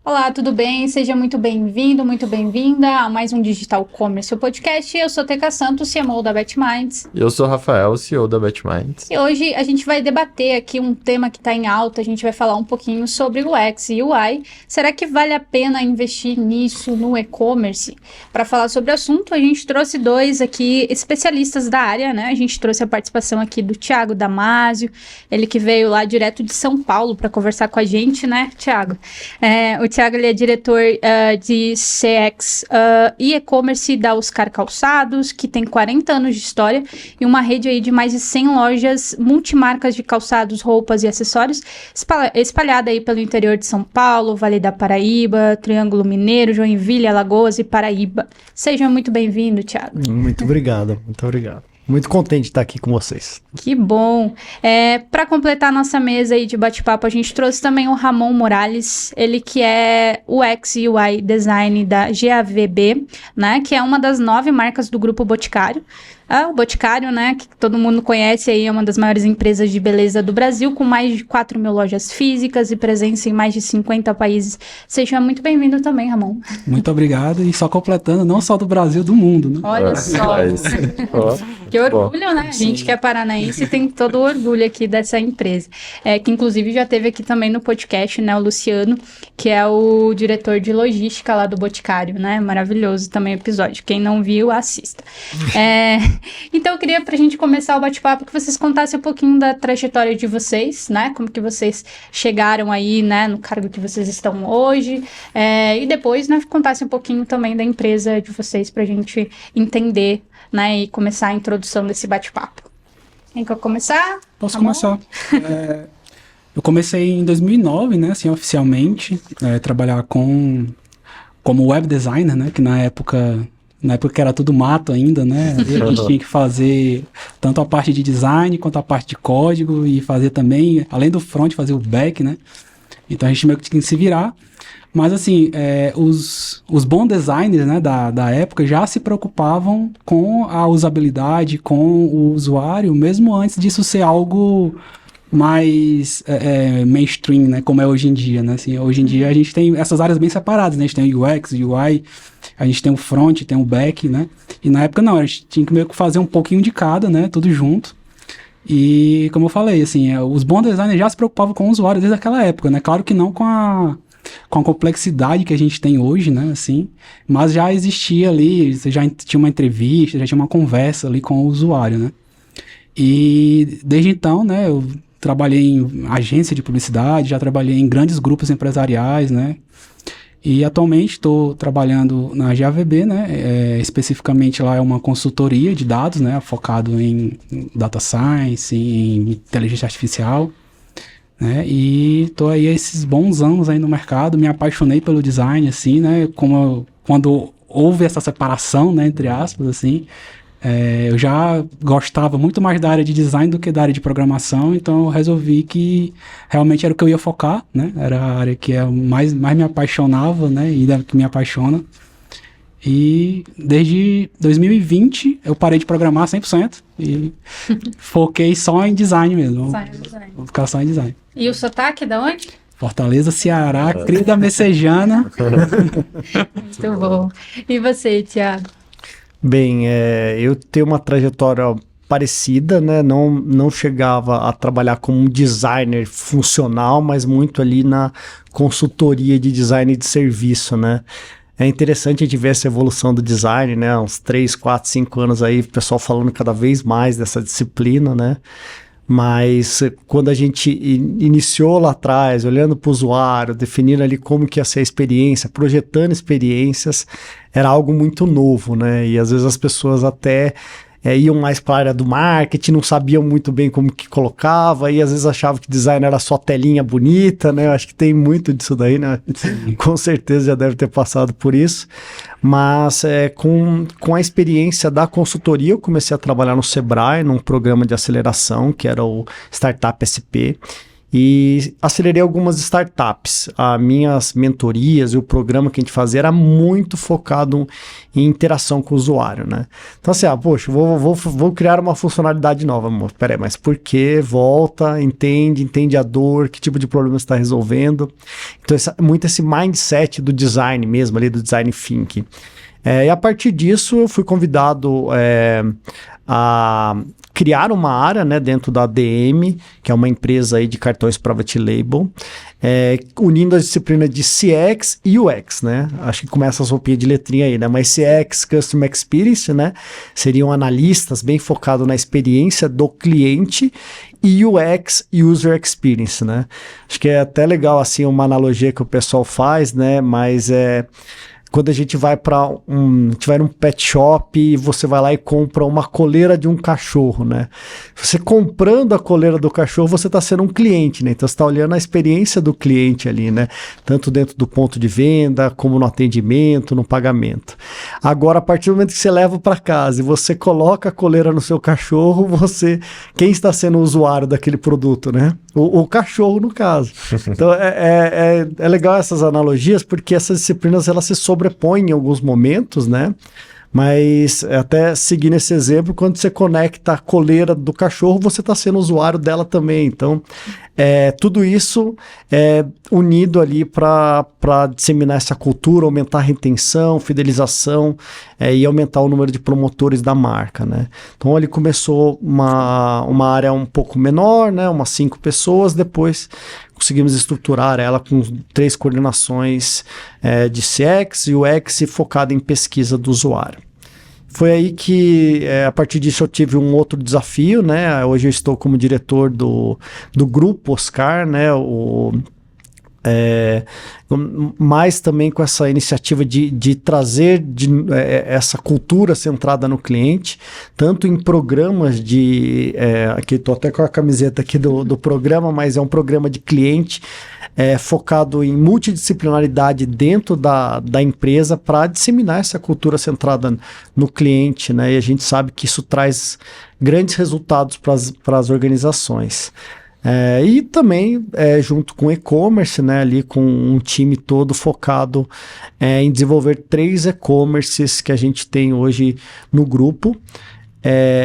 Olá, tudo bem? Seja muito bem-vindo, muito bem-vinda a mais um Digital Commerce, o podcast. Eu sou Teca Santos, CMO da BetMinds. Eu sou o Rafael, CEO da BetMinds. E hoje a gente vai debater aqui um tema que está em alta, a gente vai falar um pouquinho sobre UX e UI. Será que vale a pena investir nisso no e-commerce? Para falar sobre o assunto, a gente trouxe dois aqui especialistas da área, né? A gente trouxe a participação aqui do Thiago Damasio, ele que veio lá direto de São Paulo para conversar com a gente, né, Thiago? O Thiago, ele é diretor de CX e e-commerce da Oscar Calçados, que tem 40 anos de história e uma rede aí de mais de 100 lojas multimarcas de calçados, roupas e acessórios, espalhada aí pelo interior de São Paulo, Vale da Paraíba, Triângulo Mineiro, Joinville, Alagoas e Paraíba. Seja muito bem-vindo, Thiago. Muito obrigado, muito obrigado. Muito contente de estar aqui com vocês. Que bom. Para completar a nossa mesa aí de bate-papo, a gente trouxe também o Ramon Morales, ele que é UX e UI Design da GAVB, né, que é uma das 9 marcas do Grupo Boticário. O Boticário, né, que todo mundo conhece aí, é uma das maiores empresas de beleza do Brasil, com mais de 4 mil lojas físicas e presença em mais de 50 países. Seja muito bem-vindo também, Ramon. Muito obrigado, e só completando, não só do Brasil, do mundo, né? Olha só. Que orgulho, né? A gente que é paranaense tem todo o orgulho aqui dessa empresa. Que inclusive já teve aqui também no podcast, né, o Luciano, que é o diretor de logística lá do Boticário, né? Maravilhoso também o episódio. Quem não viu, assista. Então eu queria, pra gente começar o bate-papo, que vocês contassem um pouquinho da trajetória de vocês, né? Como que vocês chegaram aí, né, no cargo que vocês estão hoje. E depois, né, contassem um pouquinho também da empresa de vocês pra gente entender, né, e começar a introdução desse bate-papo. Quem quer começar? Posso começar. Eu comecei em 2009, né, assim, oficialmente, trabalhar como web designer, né, que na época que era tudo mato ainda, né, a gente tinha que fazer tanto a parte de design quanto a parte de código e fazer também, além do front, fazer o back, né, então a gente meio que tinha que se virar. Mas assim, os bons designers, né, da época já se preocupavam com a usabilidade, com o usuário, mesmo antes disso ser algo mais mainstream, né, como é hoje em dia, né, assim, hoje em dia a gente tem essas áreas bem separadas, né, a gente tem o UX, UI, a gente tem o front, tem o back, né, e na época não, a gente tinha que meio que fazer um pouquinho de cada, né, tudo junto. E como eu falei, assim, os bons designers já se preocupavam com o usuário desde aquela época, né, claro que não com a complexidade que a gente tem hoje, né, assim, mas já existia ali, você já tinha uma entrevista, já tinha uma conversa ali com o usuário, né, e desde então, né, eu trabalhei em agência de publicidade, já trabalhei em grandes grupos empresariais, né, e atualmente estou trabalhando na GAVB, né, especificamente lá é uma consultoria de dados, né, focado em data science, em inteligência artificial, né, e tô aí esses bons anos aí no mercado, me apaixonei pelo design, assim, né, quando houve essa separação, né, entre aspas, assim, eu já gostava muito mais da área de design do que da área de programação, então eu resolvi que realmente era o que eu ia focar, né, era a área que mais me apaixonava, né, e ainda que me apaixona. E desde 2020 eu parei de programar 100% e foquei só em design mesmo. Vou ficar só em design. E o sotaque é de onde? Fortaleza, Ceará, cria da Messejana. Muito bom. E você, Thiago? Bem, eu tenho uma trajetória parecida, né? Não chegava a trabalhar como designer funcional, mas muito ali na consultoria de design de serviço, né? É interessante a gente ver essa evolução do design, né? Uns 3, 4, 5 anos aí, o pessoal falando cada vez mais dessa disciplina, né? Mas quando a gente iniciou lá atrás, olhando para o usuário, definindo ali como que ia ser a experiência, projetando experiências, era algo muito novo, né? E às vezes as pessoas até iam mais para a área do marketing, não sabiam muito bem como que colocava, e às vezes achavam que design era só telinha bonita, né? Eu acho que tem muito disso daí, né? Com certeza já deve ter passado por isso. Mas com a experiência da consultoria, eu comecei a trabalhar no Sebrae, num programa de aceleração, que era o Startup SP. e acelerei algumas startups. As minhas mentorias e o programa que a gente fazia era muito focado em interação com o usuário, né? Então assim, poxa, vou criar uma funcionalidade nova, amor. Peraí, mas por quê? Volta, entende a dor, que tipo de problema você está resolvendo. Então muito esse mindset do design mesmo, ali do design thinking. E a partir disso eu fui convidado a criar uma área, né, dentro da ADM, que é uma empresa aí de cartões private label, unindo as disciplinas de CX e UX, né? Acho que começa a roupinha de letrinha aí, né? Mas CX, Customer Experience, né? Seriam analistas bem focados na experiência do cliente, e UX, User Experience, né? Acho que é até legal, assim, uma analogia que o pessoal faz, né? Mas quando a gente vai num pet shop e você vai lá e compra uma coleira de um cachorro, né? Você comprando a coleira do cachorro, você está sendo um cliente, né? Então você está olhando a experiência do cliente ali, né? Tanto dentro do ponto de venda, como no atendimento, no pagamento. Agora, a partir do momento que você leva para casa e você coloca a coleira no seu cachorro, quem está sendo o usuário daquele produto, né? O cachorro, no caso. Então, é legal essas analogias, porque essas disciplinas, elas se sobrepõem em alguns momentos, né? Mas, até seguindo esse exemplo, quando você conecta a coleira do cachorro, você está sendo usuário dela também. Então, tudo isso é unido ali para disseminar essa cultura, aumentar a retenção, fidelização e aumentar o número de promotores da marca, né? Então, ele começou uma área um pouco menor, né? Umas 5 pessoas, depois conseguimos estruturar ela com 3 coordenações de CX e UX focada em pesquisa do usuário. Foi aí que, a partir disso, eu tive um outro desafio, né? Hoje eu estou como diretor do Grupo Oscar, né? Mas também com essa iniciativa de trazer essa cultura centrada no cliente, tanto em programas aqui estou até com a camiseta aqui do programa, mas é um programa de cliente focado em multidisciplinaridade dentro da empresa para disseminar essa cultura centrada no cliente, né? E a gente sabe que isso traz grandes resultados para as organizações. E também junto com e-commerce, né, ali com um time todo focado em desenvolver 3 e-commerces que a gente tem hoje no grupo.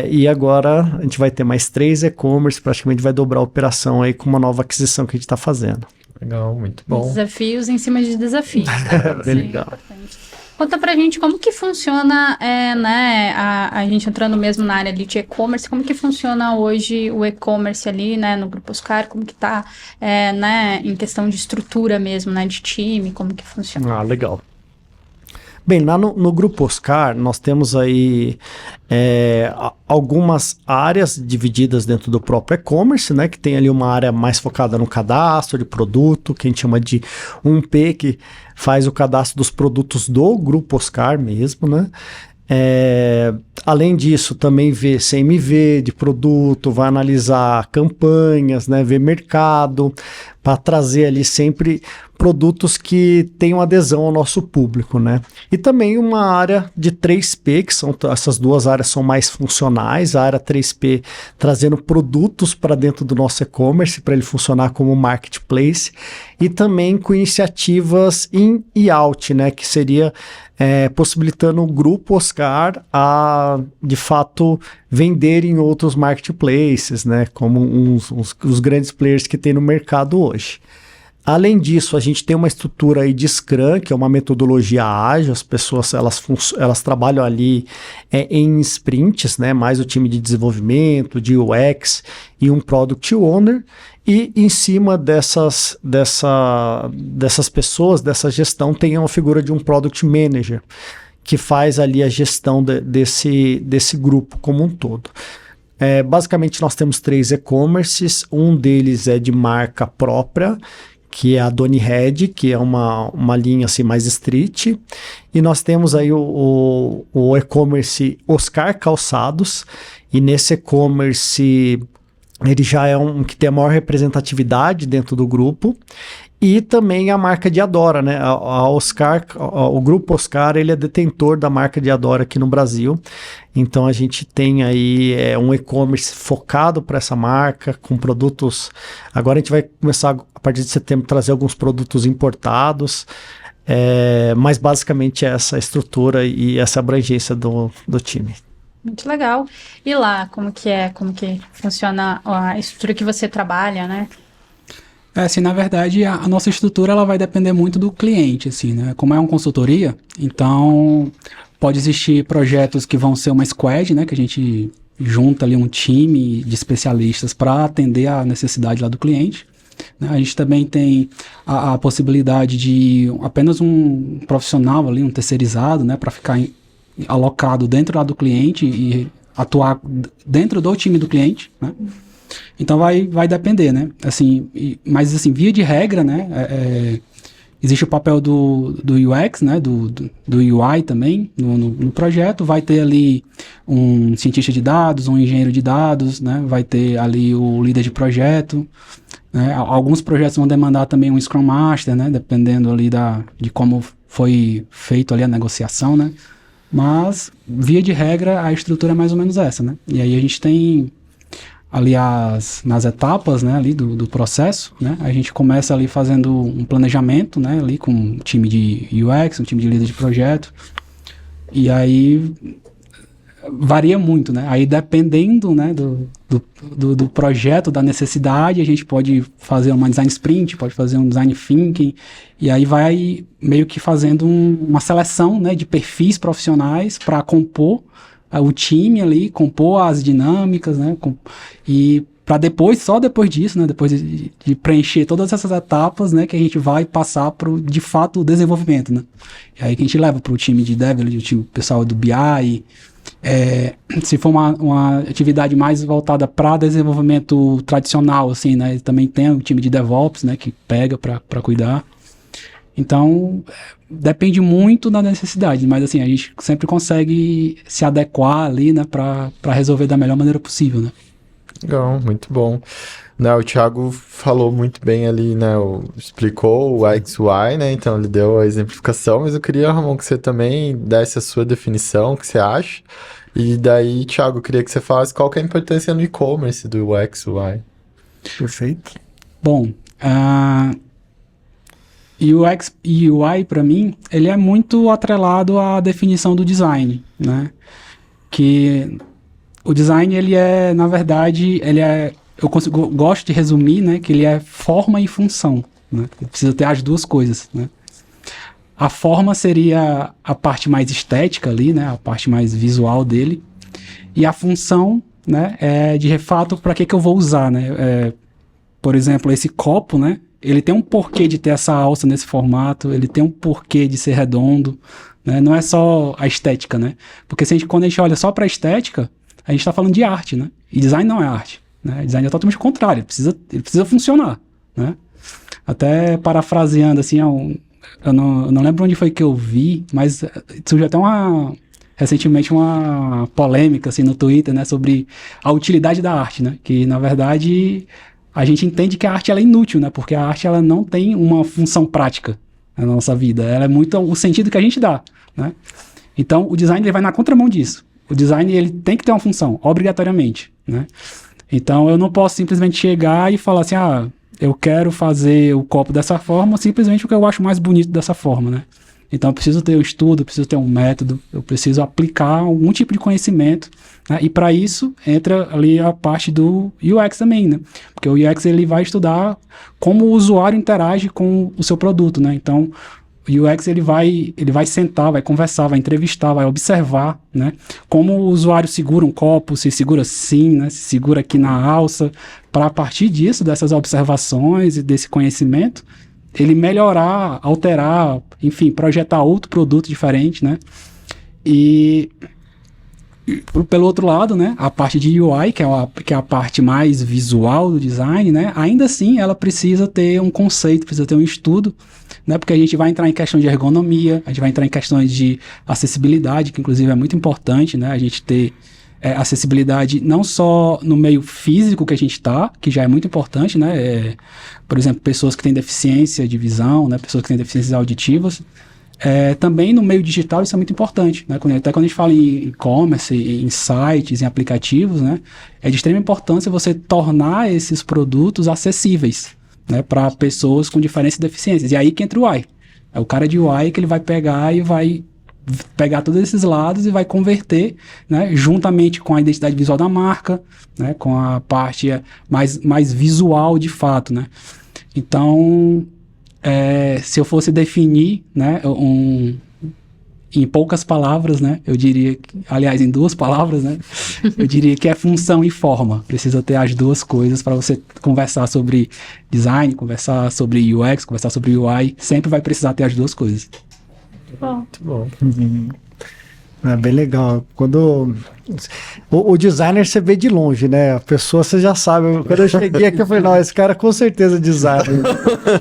E agora a gente vai ter mais 3 e-commerce, praticamente vai dobrar a operação aí com uma nova aquisição que a gente está fazendo. Legal, muito bom. Desafios em cima de desafios. Bem legal. Importante. Conta pra gente como que funciona, né, a gente entrando mesmo na área ali de e-commerce, como que funciona hoje o e-commerce ali, né, no Grupo Oscar, como que tá, né, em questão de estrutura mesmo, né, de time, como que funciona? Legal. Bem, lá no Grupo Oscar, nós temos aí algumas áreas divididas dentro do próprio e-commerce, né? Que tem ali uma área mais focada no cadastro de produto, que a gente chama de 1P, que faz o cadastro dos produtos do Grupo Oscar mesmo, né? Além disso, também vê CMV de produto, vai analisar campanhas, né, ver mercado, para trazer ali sempre produtos que tenham adesão ao nosso público, né? E também uma área de 3P, que são essas 2 áreas são mais funcionais, a área 3P trazendo produtos para dentro do nosso e-commerce, para ele funcionar como marketplace, e também com iniciativas in e out, né, que seria possibilitando o Grupo Oscar a, de fato, vender em outros marketplaces, né, como os grandes players que tem no mercado hoje. Além disso, a gente tem uma estrutura aí de Scrum, que é uma metodologia ágil, as pessoas elas trabalham ali em sprints, né, mais o time de desenvolvimento, de UX e um Product Owner, e em cima dessas pessoas, dessa gestão, tem uma figura de um Product Manager, que faz ali a gestão desse grupo como um todo. Basicamente, nós temos 3 e-commerces, um deles é de marca própria, que é a Doni Red, que é uma linha assim, mais street, e nós temos aí o e-commerce Oscar Calçados, e nesse e-commerce ele já é um que tem a maior representatividade dentro do grupo, E também a marca de Adora, né? A Oscar, o grupo Oscar, ele é detentor da marca de Adora aqui no Brasil. Então a gente tem aí um e-commerce focado para essa marca, com produtos. Agora a gente vai começar, a partir de setembro, trazer alguns produtos importados. Mas basicamente é essa estrutura e essa abrangência do time. Muito legal. E lá, como que funciona a estrutura que você trabalha, né? Assim, na verdade, a nossa estrutura ela vai depender muito do cliente, assim, né? Como é uma consultoria, então pode existir projetos que vão ser uma squad, né? Que a gente junta ali um time de especialistas para atender a necessidade lá do cliente. Né? A gente também tem a possibilidade de apenas um profissional ali, um terceirizado, né? Para ficar alocado dentro lá do cliente e atuar dentro do time do cliente, né? Então vai depender, né? Assim, mas assim, via de regra, né? Existe o papel do UX, né? Do UI também no projeto. Vai ter ali um cientista de dados, um engenheiro de dados, né? Vai ter ali o líder de projeto. Né? Alguns projetos vão demandar também um Scrum Master, né? Dependendo ali de como foi feito ali a negociação, né? Mas, via de regra, a estrutura é mais ou menos essa, né? E aí a gente tem ali nas etapas, né, ali do processo, né, a gente começa ali fazendo um planejamento, né, ali com um time de UX, um time de líder de projeto, e aí varia muito, né, aí dependendo, né, do projeto, da necessidade, a gente pode fazer uma design sprint, pode fazer um design thinking, e aí vai meio que fazendo uma seleção, né, de perfis profissionais para compor o time ali, compor as dinâmicas, né, e para depois, só depois disso, né, depois de preencher todas essas etapas, né, que a gente vai passar para de fato o desenvolvimento, né, e aí que a gente leva para o time de dev, o time pessoal do BI, se for uma atividade mais voltada para desenvolvimento tradicional, assim, né, também tem o time de DevOps, né, que pega para cuidar. Então, depende muito da necessidade, mas assim, a gente sempre consegue se adequar ali, né, para resolver da melhor maneira possível, né. Legal, muito bom. Né, o Thiago falou muito bem ali, né, explicou o XY, né, então ele deu a exemplificação, mas eu queria, Ramon, que você também desse a sua definição, o que você acha, e daí, Thiago, eu queria que você falasse qual que é a importância no e-commerce do XY. Perfeito. Bom, UX e UI, para mim, ele é muito atrelado à definição do design, né? Que o design, ele é, na verdade, gosto de resumir, né? Que ele é forma e função, né? Precisa ter as duas coisas, né? A forma seria a parte mais estética ali, né? A parte mais visual dele. E a função, né? É de fato para que eu vou usar, né? Por exemplo, esse copo, né? Ele tem um porquê de ter essa alça nesse formato, ele tem um porquê de ser redondo, né? Não é só a estética, né? Porque quando a gente olha só para a estética, a gente está falando de arte, né? E design não é arte, né? Design é totalmente o contrário, ele precisa funcionar, né? Até parafraseando, assim, eu não lembro onde foi que eu vi, mas surgiu até recentemente uma polêmica, assim, no Twitter, né? Sobre a utilidade da arte, né? Que, na verdade, a gente entende que a arte ela é inútil, né? Porque a arte ela não tem uma função prática na nossa vida. Ela é muito o sentido que a gente dá, né? Então, o design ele vai na contramão disso. O design ele tem que ter uma função, obrigatoriamente, né? Então, eu não posso simplesmente chegar e falar assim, eu quero fazer o copo dessa forma, simplesmente porque eu acho mais bonito dessa forma, né? Então, eu preciso ter um estudo, eu preciso ter um método, eu preciso aplicar algum tipo de conhecimento, né? E para isso, entra ali a parte do UX também, né? Porque o UX, ele vai estudar como o usuário interage com o seu produto, né? Então, o UX, ele vai sentar, vai conversar, vai entrevistar, vai observar, né? Como o usuário segura um copo, se segura assim, né? Se segura aqui na alça, para a partir disso, dessas observações e desse conhecimento, ele melhorar, alterar, enfim, projetar outro produto diferente, né? E pelo outro lado, né, a parte de UI, que é a parte mais visual do design, né, ainda assim ela precisa ter um conceito, precisa ter um estudo, né, porque a gente vai entrar em questão de ergonomia, a gente vai entrar em questões de acessibilidade, que inclusive é muito importante, né, a gente ter acessibilidade não só no meio físico que a gente está, que já é muito importante, né? Por exemplo, pessoas que têm deficiência de visão, né? Pessoas que têm deficiências auditivas. Também no meio digital isso é muito importante, né? Até quando a gente fala em e-commerce, em sites, em aplicativos, né? É de extrema importância você tornar esses produtos acessíveis, né? Para pessoas com diferentes deficiências. E aí que entra o UI. É o cara de UI que ele vai pegar e vai pegar todos esses lados e vai converter, né, juntamente com a identidade visual da marca, né, com a parte mais visual de fato, né. Então, se eu fosse definir, né, em poucas palavras, né, eu diria, aliás, em 2 palavras, né, eu diria que é função e forma. Precisa ter as 2 coisas para você conversar sobre design, conversar sobre UX, conversar sobre UI, sempre vai precisar ter as 2 coisas. Bom. Muito bom. É bem legal. Quando o designer você vê de longe, né? A pessoa você já sabe. Quando eu cheguei aqui, eu falei, não, esse cara com certeza é designer.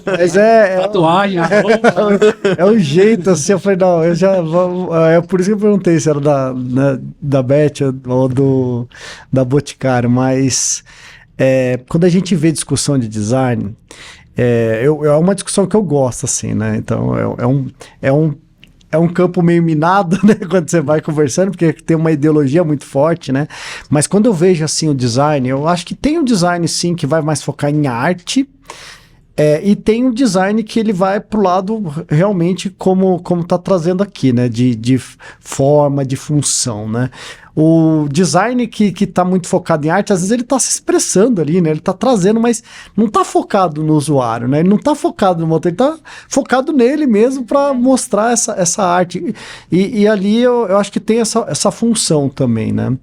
Mas tatuagem, a roupa. É um jeito assim. Eu falei, não, eu já. É por isso que eu perguntei se era da Beth ou da Boticário, mas quando a gente vê discussão de design, é uma discussão que eu gosto, assim, né? Então, é um campo meio minado, né, quando você vai conversando, porque tem uma ideologia muito forte, né, mas quando eu vejo, assim, o design, eu acho que tem um design, sim, que vai mais focar em arte, e tem um design que ele vai pro lado realmente como tá trazendo aqui, né, de forma, de função, né. O design que tá muito focado em arte, às vezes ele tá se expressando ali, né, ele tá trazendo, mas não tá focado no usuário, né, ele não tá focado no motor, ele tá focado nele mesmo para mostrar essa arte, e ali eu acho que tem essa função também, né.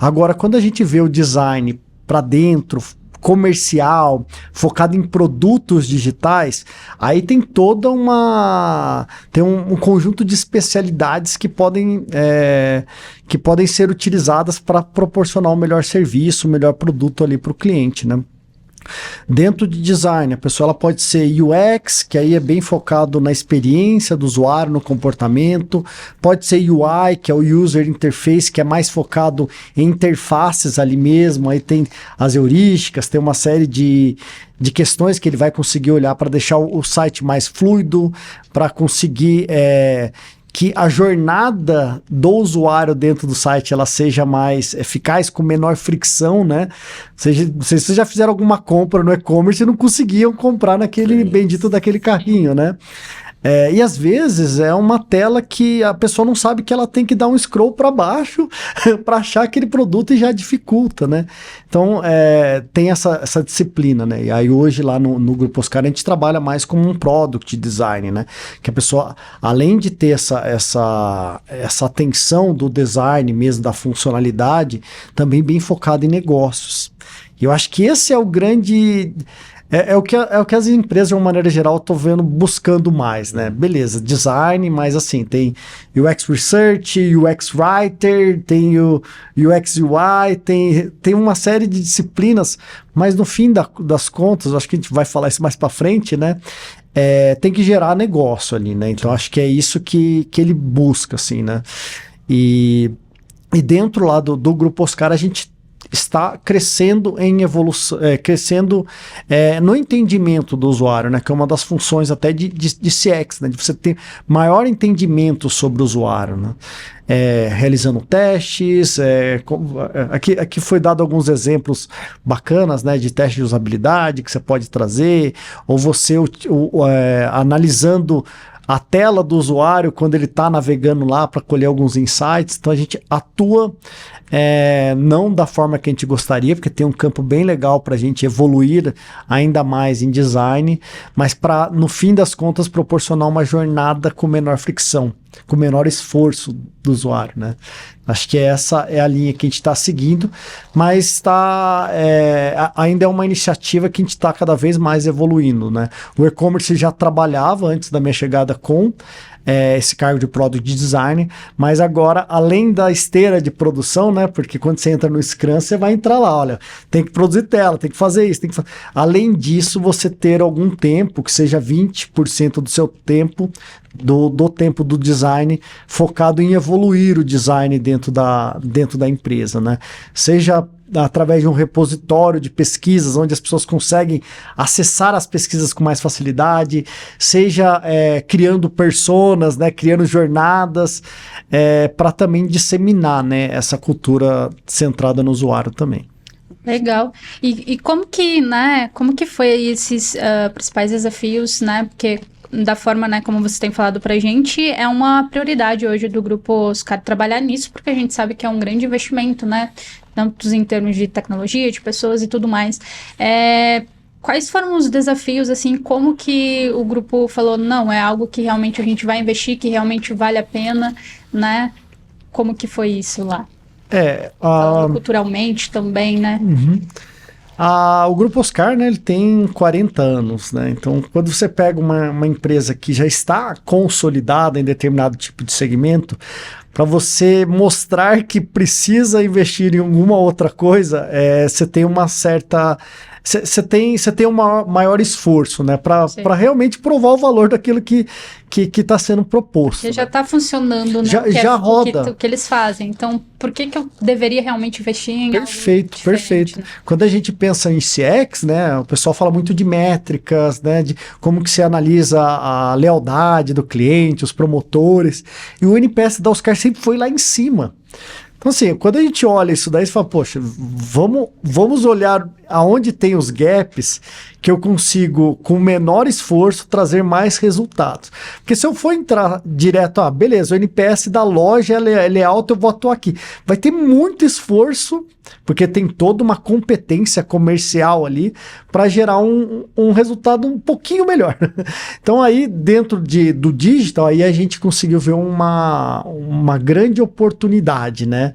Agora, quando a gente vê o design para dentro, comercial, focado em produtos digitais, aí tem toda tem um conjunto de especialidades que podem ser utilizadas para proporcionar um melhor serviço, um melhor produto ali para o cliente, né? Dentro de design, a pessoa ela pode ser UX, que aí é bem focado na experiência do usuário, no comportamento. Pode ser UI, que é o User Interface, que é mais focado em interfaces ali mesmo. Aí tem as heurísticas, tem uma série de questões que ele vai conseguir olhar para deixar o site mais fluido, para conseguir que a jornada do usuário dentro do site ela seja mais eficaz, com menor fricção, né? Vocês já fizeram alguma compra no e-commerce e não conseguiam comprar naquele bendito daquele carrinho, né? E às vezes é uma tela que a pessoa não sabe que ela tem que dar um scroll para baixo para achar aquele produto e já dificulta, né? Então tem essa disciplina, né? E aí hoje lá no Grupo Oscar a gente trabalha mais como um product design, né? Que a pessoa, além de ter essa atenção do design mesmo, da funcionalidade, também bem focada em negócios. E eu acho que esse é o grande... É o que as empresas, de uma maneira geral, estou vendo buscando mais, né? Beleza, design, mas assim, tem UX Research, UX Writer, tem o UX UI, tem uma série de disciplinas, mas no fim das contas, acho que a gente vai falar isso mais para frente, né? Tem que gerar negócio ali, né? Então acho que é isso que ele busca, assim, né? E dentro lá do Grupo Oscar, a gente está crescendo em evolução, crescendo no entendimento do usuário, né, que é uma das funções até de CX, né, de você ter maior entendimento sobre o usuário, né, realizando testes, aqui foi dado alguns exemplos bacanas, né, de teste de usabilidade que você pode trazer, ou você analisando a tela do usuário quando ele está navegando lá para colher alguns insights. Então a gente atua não da forma que a gente gostaria, porque tem um campo bem legal para a gente evoluir ainda mais em design, mas para, no fim das contas, proporcionar uma jornada com menor fricção, com menor esforço do usuário, né? Acho que essa é a linha que a gente está seguindo, mas ainda é uma iniciativa que a gente está cada vez mais evoluindo, né? O e-commerce já trabalhava antes da minha chegada com esse cargo de Product Design, mas agora, além da esteira de produção, né, porque quando você entra no Scrum, você vai entrar lá, olha, tem que produzir tela, tem que fazer isso, tem que fazer... Além disso, você ter algum tempo, que seja 20% do seu tempo, do tempo do design, focado em evoluir o design dentro da empresa, né? Seja através de um repositório de pesquisas, onde as pessoas conseguem acessar as pesquisas com mais facilidade, seja criando personas, né, criando jornadas, para também disseminar, né, essa cultura centrada no usuário também. Legal. E como que, né, como que foi esses principais desafios, né, porque da forma, né, como você tem falado pra gente, é uma prioridade hoje do Grupo Oscar trabalhar nisso, porque a gente sabe que é um grande investimento, né, tanto em termos de tecnologia, de pessoas e tudo mais. Quais foram os desafios, assim, como que o grupo falou, não, é algo que realmente a gente vai investir, que realmente vale a pena, né? Como que foi isso lá? Falando culturalmente também, né? Uhum. O Grupo Oscar, né, ele tem 40 anos, né? Então, quando você pega uma empresa que já está consolidada em determinado tipo de segmento, para você mostrar que precisa investir em alguma outra coisa, você tem uma certa... Você tem um maior esforço, né? Para realmente provar o valor daquilo que está sendo proposto. Porque já está funcionando, né? Já roda. O que eles fazem. Então, por que eu deveria realmente investir em Perfeito. Né? Quando a gente pensa em CX, né? O pessoal fala muito de métricas, né? De como que se analisa a lealdade do cliente, os promotores. E o NPS da Oscar sempre foi lá em cima. Então, assim, quando a gente olha isso daí, você fala, poxa, vamos olhar aonde tem os gaps que eu consigo, com menor esforço, trazer mais resultados. Porque se eu for entrar direto, beleza, o NPS da loja ele é alto, eu vou atuar aqui. Vai ter muito esforço, porque tem toda uma competência comercial ali para gerar um resultado um pouquinho melhor. Então aí dentro do digital, aí a gente conseguiu ver uma grande oportunidade, né?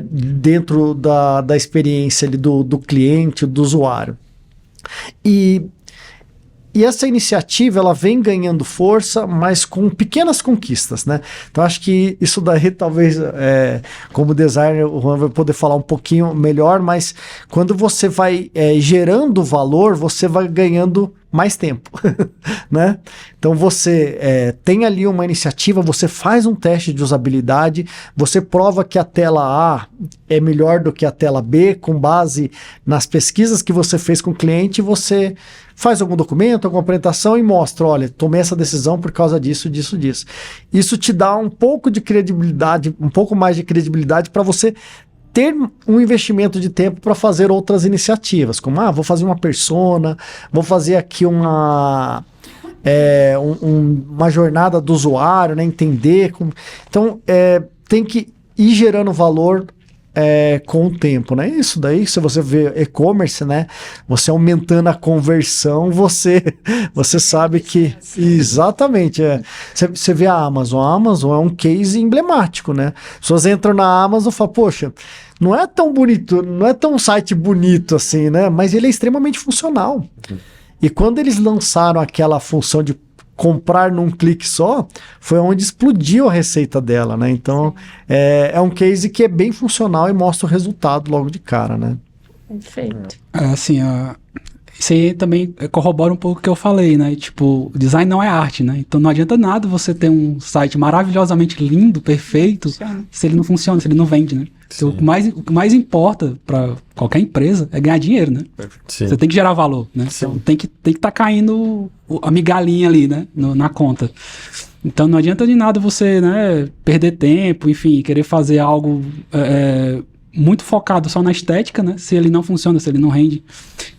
Dentro da experiência ali do cliente, do usuário. E essa iniciativa, ela vem ganhando força, mas com pequenas conquistas, né? Então, acho que isso daí, talvez, como designer, o Juan vai poder falar um pouquinho melhor, mas quando você vai gerando valor, você vai ganhando mais tempo, né? Então, você tem ali uma iniciativa, você faz um teste de usabilidade, você prova que a tela A é melhor do que a tela B, com base nas pesquisas que você fez com o cliente, você faz algum documento, alguma apresentação e mostra, olha, tomei essa decisão por causa disso. Isso te dá um pouco de credibilidade, um pouco mais de credibilidade para você ter um investimento de tempo para fazer outras iniciativas, como, vou fazer uma persona, vou fazer aqui uma jornada do usuário, né, entender. Então, tem que ir gerando valor com o tempo, né? Isso daí, se você vê e-commerce, né? Você aumentando a conversão, você sabe que... Exatamente. Você vê a Amazon é um case emblemático, né? As pessoas entram na Amazon e falam, poxa, não é tão bonito, não é tão um site bonito assim, né? Mas ele é extremamente funcional. E quando eles lançaram aquela função de comprar num clique só, foi onde explodiu a receita dela, né? Então, é um case que é bem funcional e mostra o resultado logo de cara, né? Perfeito. Assim, isso aí também corrobora um pouco o que eu falei, né? Tipo, design não é arte, né? Então não adianta nada você ter um site maravilhosamente lindo, perfeito, se ele não funciona, se ele não vende, né? Então, o que mais importa para qualquer empresa é ganhar dinheiro, né? Sim. Você tem que gerar valor, né? Então tem que tá caindo a migalhinha ali, né? Na conta. Então não adianta de nada você, né, perder tempo, enfim, querer fazer algo muito focado só na estética, né? Se ele não funciona, se ele não rende.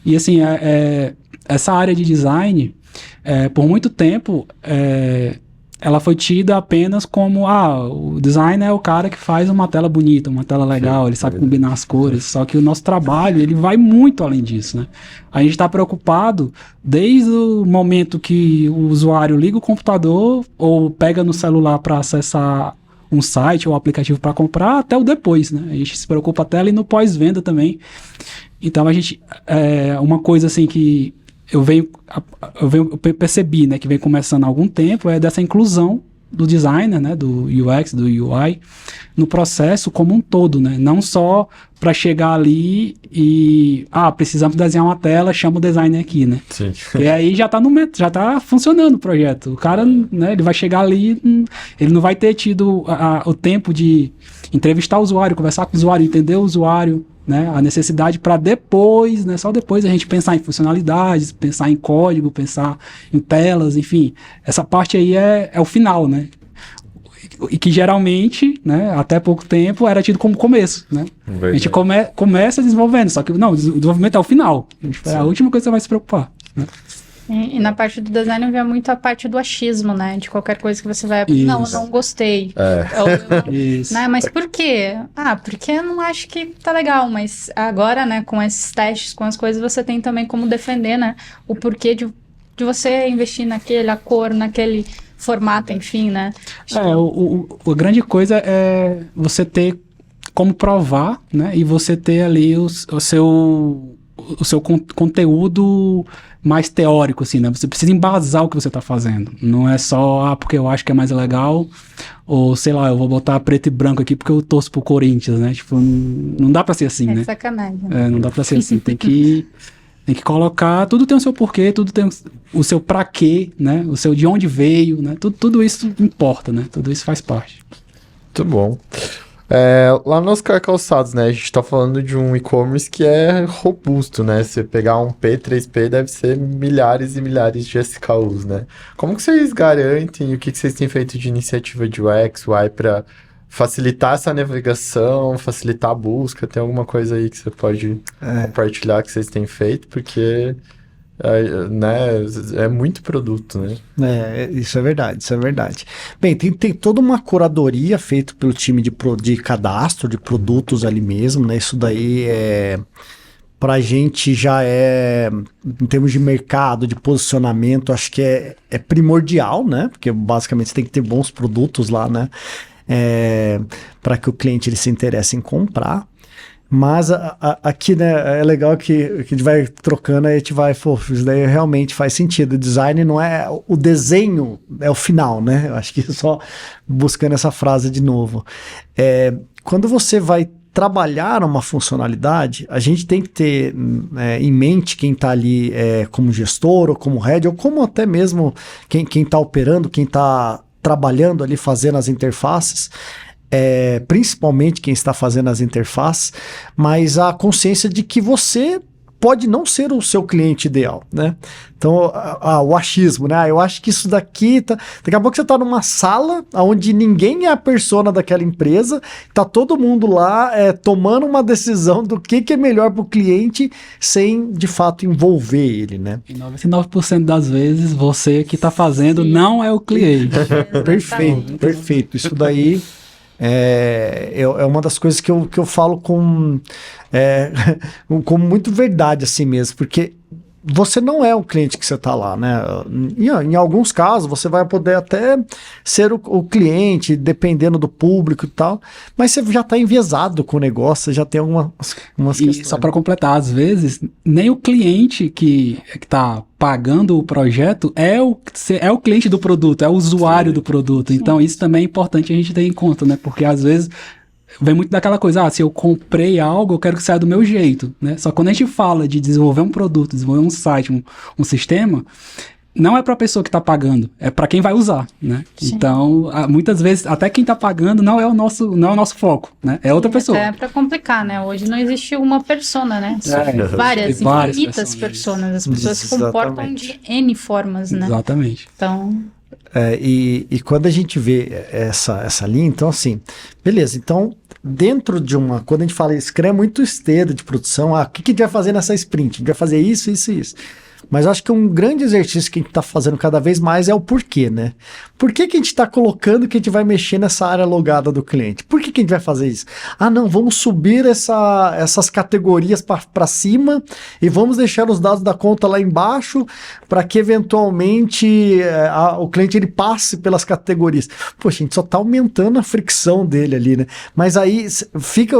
E assim, essa área de design, por muito tempo, ela foi tida apenas como, o designer é o cara que faz uma tela bonita, uma tela legal, ele sabe combinar as cores, só que o nosso trabalho, ele vai muito além disso, né? A gente está preocupado desde o momento que o usuário liga o computador ou pega no celular para acessar um site ou aplicativo para comprar, até o depois, né? A gente se preocupa até ali no pós-venda também. Então, a gente, uma coisa assim que eu percebi, né, que vem começando há algum tempo, é dessa inclusão do designer, né, do UX, do UI, no processo como um todo, né? Não só para chegar ali e precisamos desenhar uma tela, chama o designer aqui, né? Sim. E aí já tá funcionando o projeto. O cara, né, ele vai chegar ali, ele não vai ter tido o tempo de entrevistar o usuário, conversar com o usuário, entender o usuário, né, a necessidade para depois, né, só depois a gente pensar em funcionalidades, pensar em código, pensar em telas, enfim. Essa parte aí é o final, né? E que geralmente, né, até pouco tempo, era tido como começo, né? Verdade. A gente começa desenvolvendo, só que não, o desenvolvimento é o final. É a última coisa que você vai se preocupar, né? E na parte do design eu via muito a parte do achismo, né? De qualquer coisa que você vai... Isso. Não, eu não gostei. Isso. Né? Mas por quê? Porque eu não acho que tá legal. Mas agora, né, com esses testes, com as coisas, você tem também como defender, né? O porquê de você investir a cor, naquele formato, enfim, né? A grande coisa é você ter como provar, né? E você ter ali o seu conteúdo mais teórico, assim, né? Você precisa embasar o que você está fazendo. Não é só, porque eu acho que é mais legal, ou sei lá, eu vou botar preto e branco aqui porque eu torço pro Corinthians, né? Tipo, não dá pra ser assim, né? Sacanagem. Não dá pra ser assim. Tem que colocar, tudo tem o seu porquê, tudo tem o seu pra quê, né? O seu de onde veio, né? Tudo isso importa, né? Tudo isso faz parte. Muito bom. Lá no Oscar Calçados, né, a gente tá falando de um e-commerce que é robusto, né? Você pegar um P3P deve ser milhares e milhares de SKUs, né? Como que vocês garantem, o que vocês têm feito de iniciativa de UX, UI para facilitar essa navegação, facilitar a busca? Tem alguma coisa aí que você pode compartilhar que vocês têm feito? Porque né, é muito produto, né? Isso é verdade. Bem, tem toda uma curadoria feita pelo time de cadastro de produtos ali mesmo, né? Isso daí pra gente já em termos de mercado, de posicionamento, acho que é primordial, né? Porque basicamente você tem que ter bons produtos lá, né? Para que o cliente ele se interesse em comprar. Mas aqui, né, é legal que a gente vai trocando, aí a gente vai, isso daí realmente faz sentido. O design não é o desenho, é o final, né? Eu acho que só buscando essa frase de novo. Quando você vai trabalhar uma funcionalidade, a gente tem que ter em mente quem está ali como gestor, ou como head, ou como até mesmo quem está operando, quem está trabalhando ali, fazendo as interfaces, principalmente quem está fazendo as interfaces, mas a consciência de que você pode não ser o seu cliente ideal, né? Então, o achismo, né? Eu acho que isso daqui daqui a pouco você está numa sala onde ninguém é a persona daquela empresa, tá todo mundo lá tomando uma decisão do que é melhor para o cliente sem, de fato, envolver ele, né? E 99% das vezes, você que está fazendo não é o cliente. Perfeito. Isso daí é uma das coisas que eu falo com muito verdade assim mesmo, porque você não é o cliente que você está lá, né? Em alguns casos você vai poder até ser o cliente, dependendo do público e tal, mas você já está enviesado com o negócio, você já tem umas questões. E só para completar, às vezes, nem o cliente que está pagando o projeto é o cliente do produto, é o usuário do produto. Então, isso também é importante a gente ter em conta, né? Porque às vezes vem muito daquela coisa, se eu comprei algo, eu quero que saia do meu jeito, né? Só que quando a gente fala de desenvolver um produto, desenvolver um site, um sistema, não é para a pessoa que está pagando, é para quem vai usar, né? Sim. Então, muitas vezes, até quem está pagando não é o nosso foco, né? É outra pessoa. É para complicar, né? Hoje não existe uma persona, né? Várias infinitas personas. As pessoas se comportam de N formas, né? Exatamente. Então... E quando a gente vê essa linha, então assim, beleza, então dentro de quando a gente fala Scrum é muito esteira de produção, o que a gente vai fazer nessa sprint? A gente vai fazer isso, isso e isso. Mas eu acho que um grande exercício que a gente está fazendo cada vez mais é o porquê, né? Por que a gente está colocando que a gente vai mexer nessa área logada do cliente? Por que a gente vai fazer isso? Não, vamos subir essas categorias para cima e vamos deixar os dados da conta lá embaixo para que eventualmente o cliente ele passe pelas categorias. Poxa, a gente só está aumentando a fricção dele ali, né? Mas aí fica...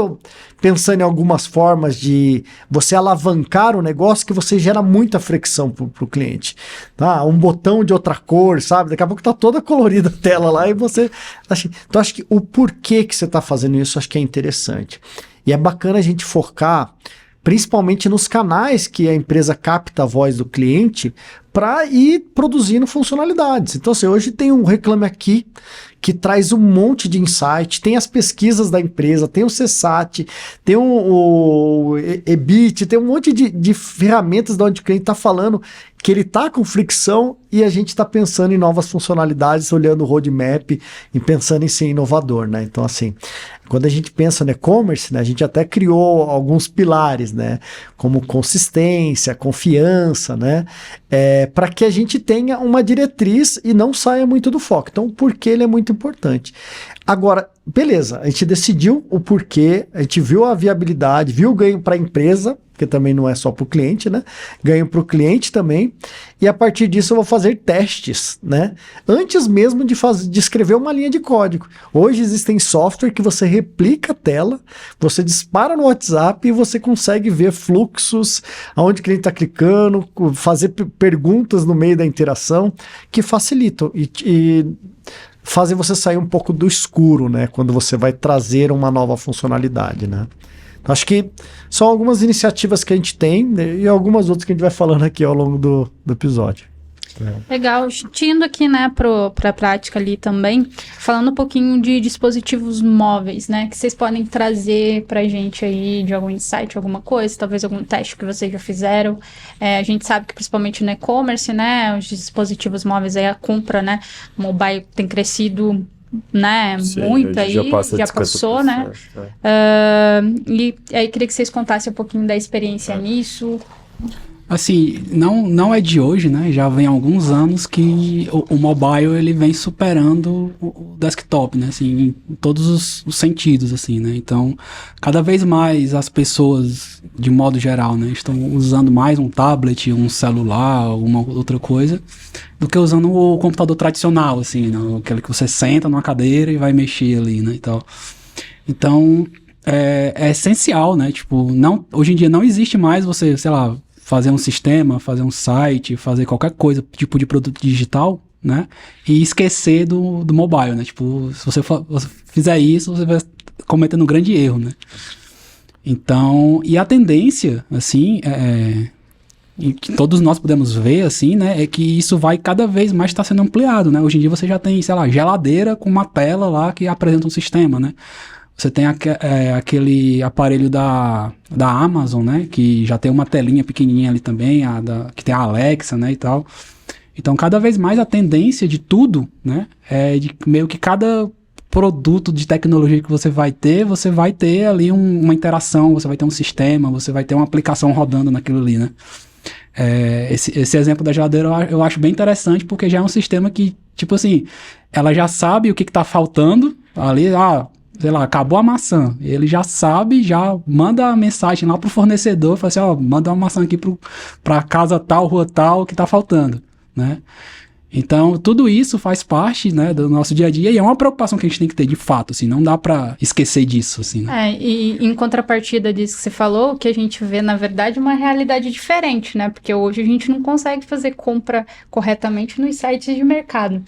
pensando em algumas formas de você alavancar o negócio que você gera muita fricção pro cliente. Tá? Um botão de outra cor, sabe? Daqui a pouco tá toda colorida a tela lá e você... Então, acho que o porquê que você tá fazendo isso, acho que é interessante. E é bacana a gente focar principalmente nos canais que a empresa capta a voz do cliente para ir produzindo funcionalidades. Então, assim, hoje tem um Reclame Aqui que traz um monte de insight, tem as pesquisas da empresa, tem o CSAT, tem o EBIT, tem um monte de ferramentas de onde o cliente está falando que ele está com fricção e a gente está pensando em novas funcionalidades, olhando o roadmap e pensando em ser inovador, né? Então, assim, quando a gente pensa no e-commerce, né, a gente até criou alguns pilares, né? Como consistência, confiança, né? Para que a gente tenha uma diretriz e não saia muito do foco. Então, o porquê ele é muito importante. Agora, beleza, a gente decidiu o porquê, a gente viu a viabilidade, viu o ganho para a empresa, porque também não é só para o cliente, né? Ganho para o cliente também. E a partir disso eu vou fazer testes, né? Antes mesmo de escrever uma linha de código. Hoje existem software que você replica a tela, você dispara no WhatsApp e você consegue ver fluxos, aonde o cliente está clicando, fazer perguntas no meio da interação, que facilitam e fazem você sair um pouco do escuro, né? Quando você vai trazer uma nova funcionalidade, né? Acho que são algumas iniciativas que a gente tem, né, e algumas outras que a gente vai falando aqui ao longo do episódio. Legal. Indo aqui, né, para a prática ali também, falando um pouquinho de dispositivos móveis, né, que vocês podem trazer para a gente aí de algum insight, alguma coisa, talvez algum teste que vocês já fizeram. A gente sabe que principalmente no e-commerce, né, os dispositivos móveis aí, a compra, né, mobile tem crescido, né, Sim, muito aí, já passou, né? E aí queria que vocês contassem um pouquinho da experiência nisso. Assim, não é de hoje, né? Já vem há alguns anos que o mobile ele vem superando o desktop, né? Assim, em todos os sentidos, assim, né? Então, cada vez mais as pessoas, de modo geral, né, estão usando mais um tablet, um celular, alguma outra coisa, do que usando o computador tradicional, assim, né? Aquele que você senta numa cadeira e vai mexer ali, né? Então, é essencial, né? Tipo, hoje em dia não existe mais você, sei lá, fazer um sistema, fazer um site, fazer qualquer coisa, tipo de produto digital, né? E esquecer do mobile, né? Tipo, se você fizer isso, você vai cometendo um grande erro, né? Então, e a tendência, assim, e que todos nós podemos ver, assim, né? É que isso vai cada vez mais estar sendo ampliado, né? Hoje em dia você já tem, sei lá, geladeira com uma tela lá que apresenta um sistema, né? Você tem aquele aparelho da Amazon, né? Que já tem uma telinha pequenininha ali também, que tem a Alexa, né? E tal. Então, cada vez mais a tendência de tudo, né? É de meio que cada produto de tecnologia que você vai ter ali uma interação, você vai ter um sistema, você vai ter uma aplicação rodando naquilo ali, né? Esse exemplo da geladeira eu acho bem interessante, porque já é um sistema que, tipo assim, ela já sabe o que tá faltando ali, sei lá, acabou a maçã. Ele já sabe, já manda a mensagem lá pro fornecedor, fala assim, manda uma maçã aqui pra casa tal, rua tal, que tá faltando, né? Então, tudo isso faz parte, né, do nosso dia a dia e é uma preocupação que a gente tem que ter, de fato, assim, não dá pra esquecer disso, assim, né? E em contrapartida disso que você falou, o que a gente vê, na verdade, é uma realidade diferente, né? Porque hoje a gente não consegue fazer compra corretamente nos sites de mercado.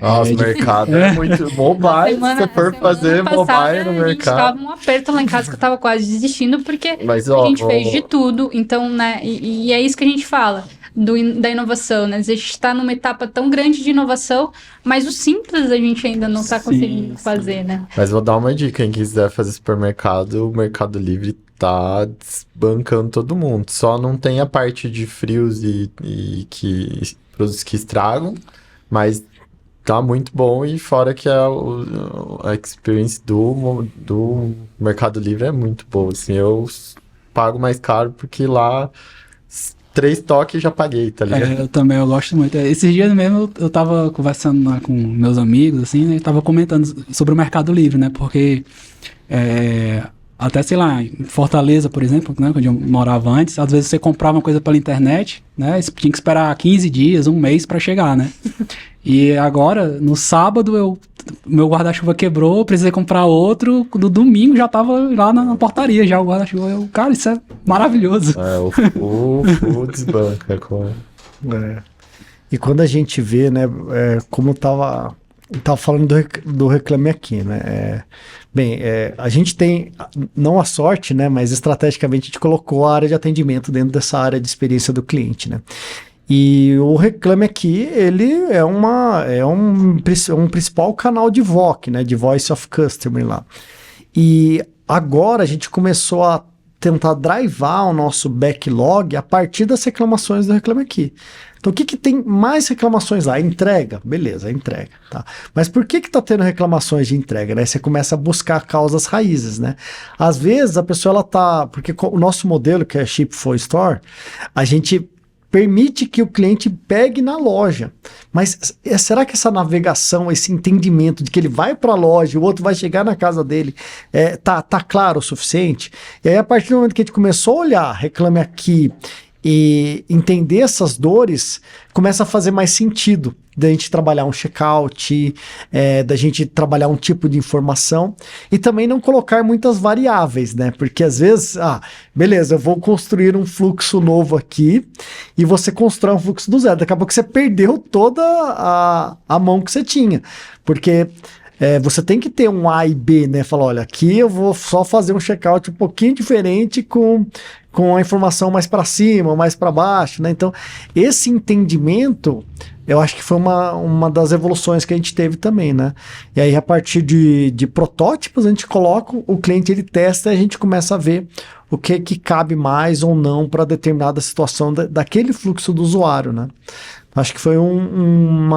Nossa, o mercado é muito mobile. Se você for fazer mobile no mercado. A gente tava um aperto lá em casa que eu tava quase desistindo, porque a gente fez de tudo. Então, né, e é isso que a gente fala. Da inovação, né? A gente está numa etapa tão grande de inovação, mas o simples a gente ainda não está conseguindo fazer, né? Mas vou dar uma dica, quem quiser fazer supermercado, o Mercado Livre tá desbancando todo mundo. Só não tem a parte de frios e produtos que estragam, mas tá muito bom, e fora que a experience do Mercado Livre é muito boa, assim, eu pago mais caro porque lá 3 toques já paguei, tá ligado? Eu gosto muito. Esses dias mesmo eu tava conversando lá com meus amigos, assim, né, e tava comentando sobre o Mercado Livre, né, porque Até, sei lá, em Fortaleza, por exemplo, né, onde eu morava antes, às vezes você comprava uma coisa pela internet, né, você tinha que esperar 15 dias, um mês para chegar, né? E agora, no sábado, meu guarda-chuva quebrou, eu precisei comprar outro, no domingo já tava lá na portaria, já o guarda-chuva. Cara, isso é maravilhoso. O desbanca com... E quando a gente vê, né, como tava falando do Reclame Aqui, né, a gente tem, não a sorte, né, mas estrategicamente a gente colocou a área de atendimento dentro dessa área de experiência do cliente, né. E o Reclame Aqui, ele é um principal canal de VOC, né, de Voice of Customer lá. E agora a gente começou a tentar drivar o nosso backlog a partir das reclamações do Reclame Aqui. Então, o que tem mais reclamações lá? Entrega. Beleza, entrega. Tá. Mas por que tá tendo reclamações de entrega? Né? Você começa a buscar causas raízes, né? Às vezes, a pessoa, ela tá... Porque o nosso modelo, que é Ship for Store, a gente permite que o cliente pegue na loja. Mas será que essa navegação, esse entendimento de que ele vai para a loja, o outro vai chegar na casa dele, tá claro o suficiente? E aí, a partir do momento que a gente começou a olhar, Reclame Aqui, e entender essas dores, começa a fazer mais sentido da gente trabalhar um checkout, da gente trabalhar um tipo de informação e também não colocar muitas variáveis, né? Porque às vezes, beleza, eu vou construir um fluxo novo aqui e você constrói um fluxo do zero. Daqui a pouco você perdeu toda a mão que você tinha, porque... você tem que ter um A e B, né? Falar, olha, aqui eu vou só fazer um checkout um pouquinho diferente com a informação mais para cima, mais para baixo, né? Então, esse entendimento, eu acho que foi uma das evoluções que a gente teve também, né? E aí, a partir de protótipos, a gente coloca, o cliente ele testa e a gente começa a ver o que cabe mais ou não para determinada situação daquele fluxo do usuário, né? Acho que foi um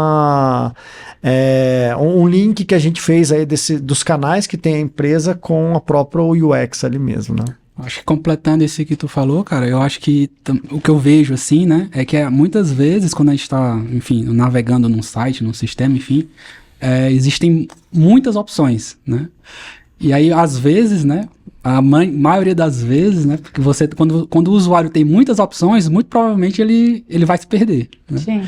link que a gente fez aí dos canais que tem a empresa com a própria UX ali mesmo, né? Acho que completando esse que tu falou, cara, eu acho que o que eu vejo assim, né, é que muitas vezes quando a gente tá, enfim, navegando num site, num sistema, enfim, existem muitas opções, né? E aí, às vezes, né, a maioria das vezes, né, porque quando o usuário tem muitas opções, muito provavelmente ele vai se perder, né? Sim.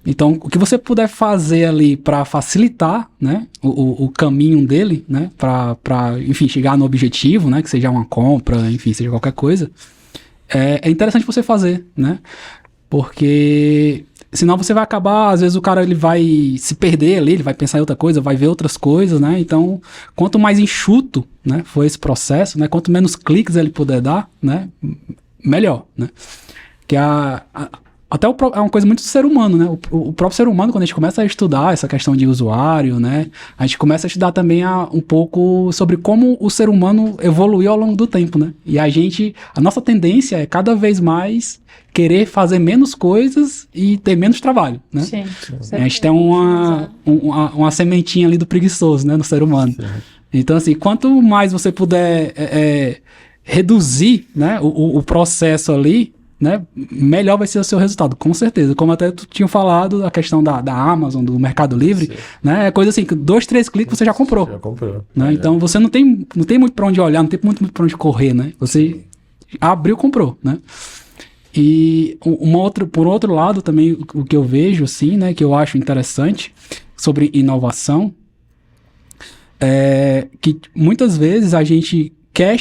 Então, o que você puder fazer ali para facilitar, né, o caminho dele, né, para enfim, chegar no objetivo, né, que seja uma compra, enfim, seja qualquer coisa, é interessante você fazer, né, porque... Senão você vai acabar, às vezes o cara ele vai se perder ali, ele vai pensar em outra coisa, vai ver outras coisas, né? Então, quanto mais enxuto, né, for esse processo, né, quanto menos cliques ele puder dar, né, melhor, né? Que até é uma coisa muito do ser humano, né? O próprio ser humano, quando a gente começa a estudar essa questão de usuário, né, a gente começa a estudar também um pouco sobre como o ser humano evoluiu ao longo do tempo, né? E a nossa tendência é cada vez mais querer fazer menos coisas e ter menos trabalho, né? Sim. A gente tem uma sementinha ali do preguiçoso, né, no ser humano. Sim. Então, assim, quanto mais você puder reduzir, né, o processo ali, né, melhor vai ser o seu resultado, com certeza. Como até tu tinha falado, a questão da Amazon, do Mercado Livre, sim, né, é coisa assim, que 2, 3 cliques você já comprou. Já comprou. Né? Então, você não tem muito para onde olhar, não tem muito para onde correr, né? Você abriu, comprou, né? E por outro lado também, o que eu vejo, assim, né, que eu acho interessante sobre inovação, é que muitas vezes a gente quer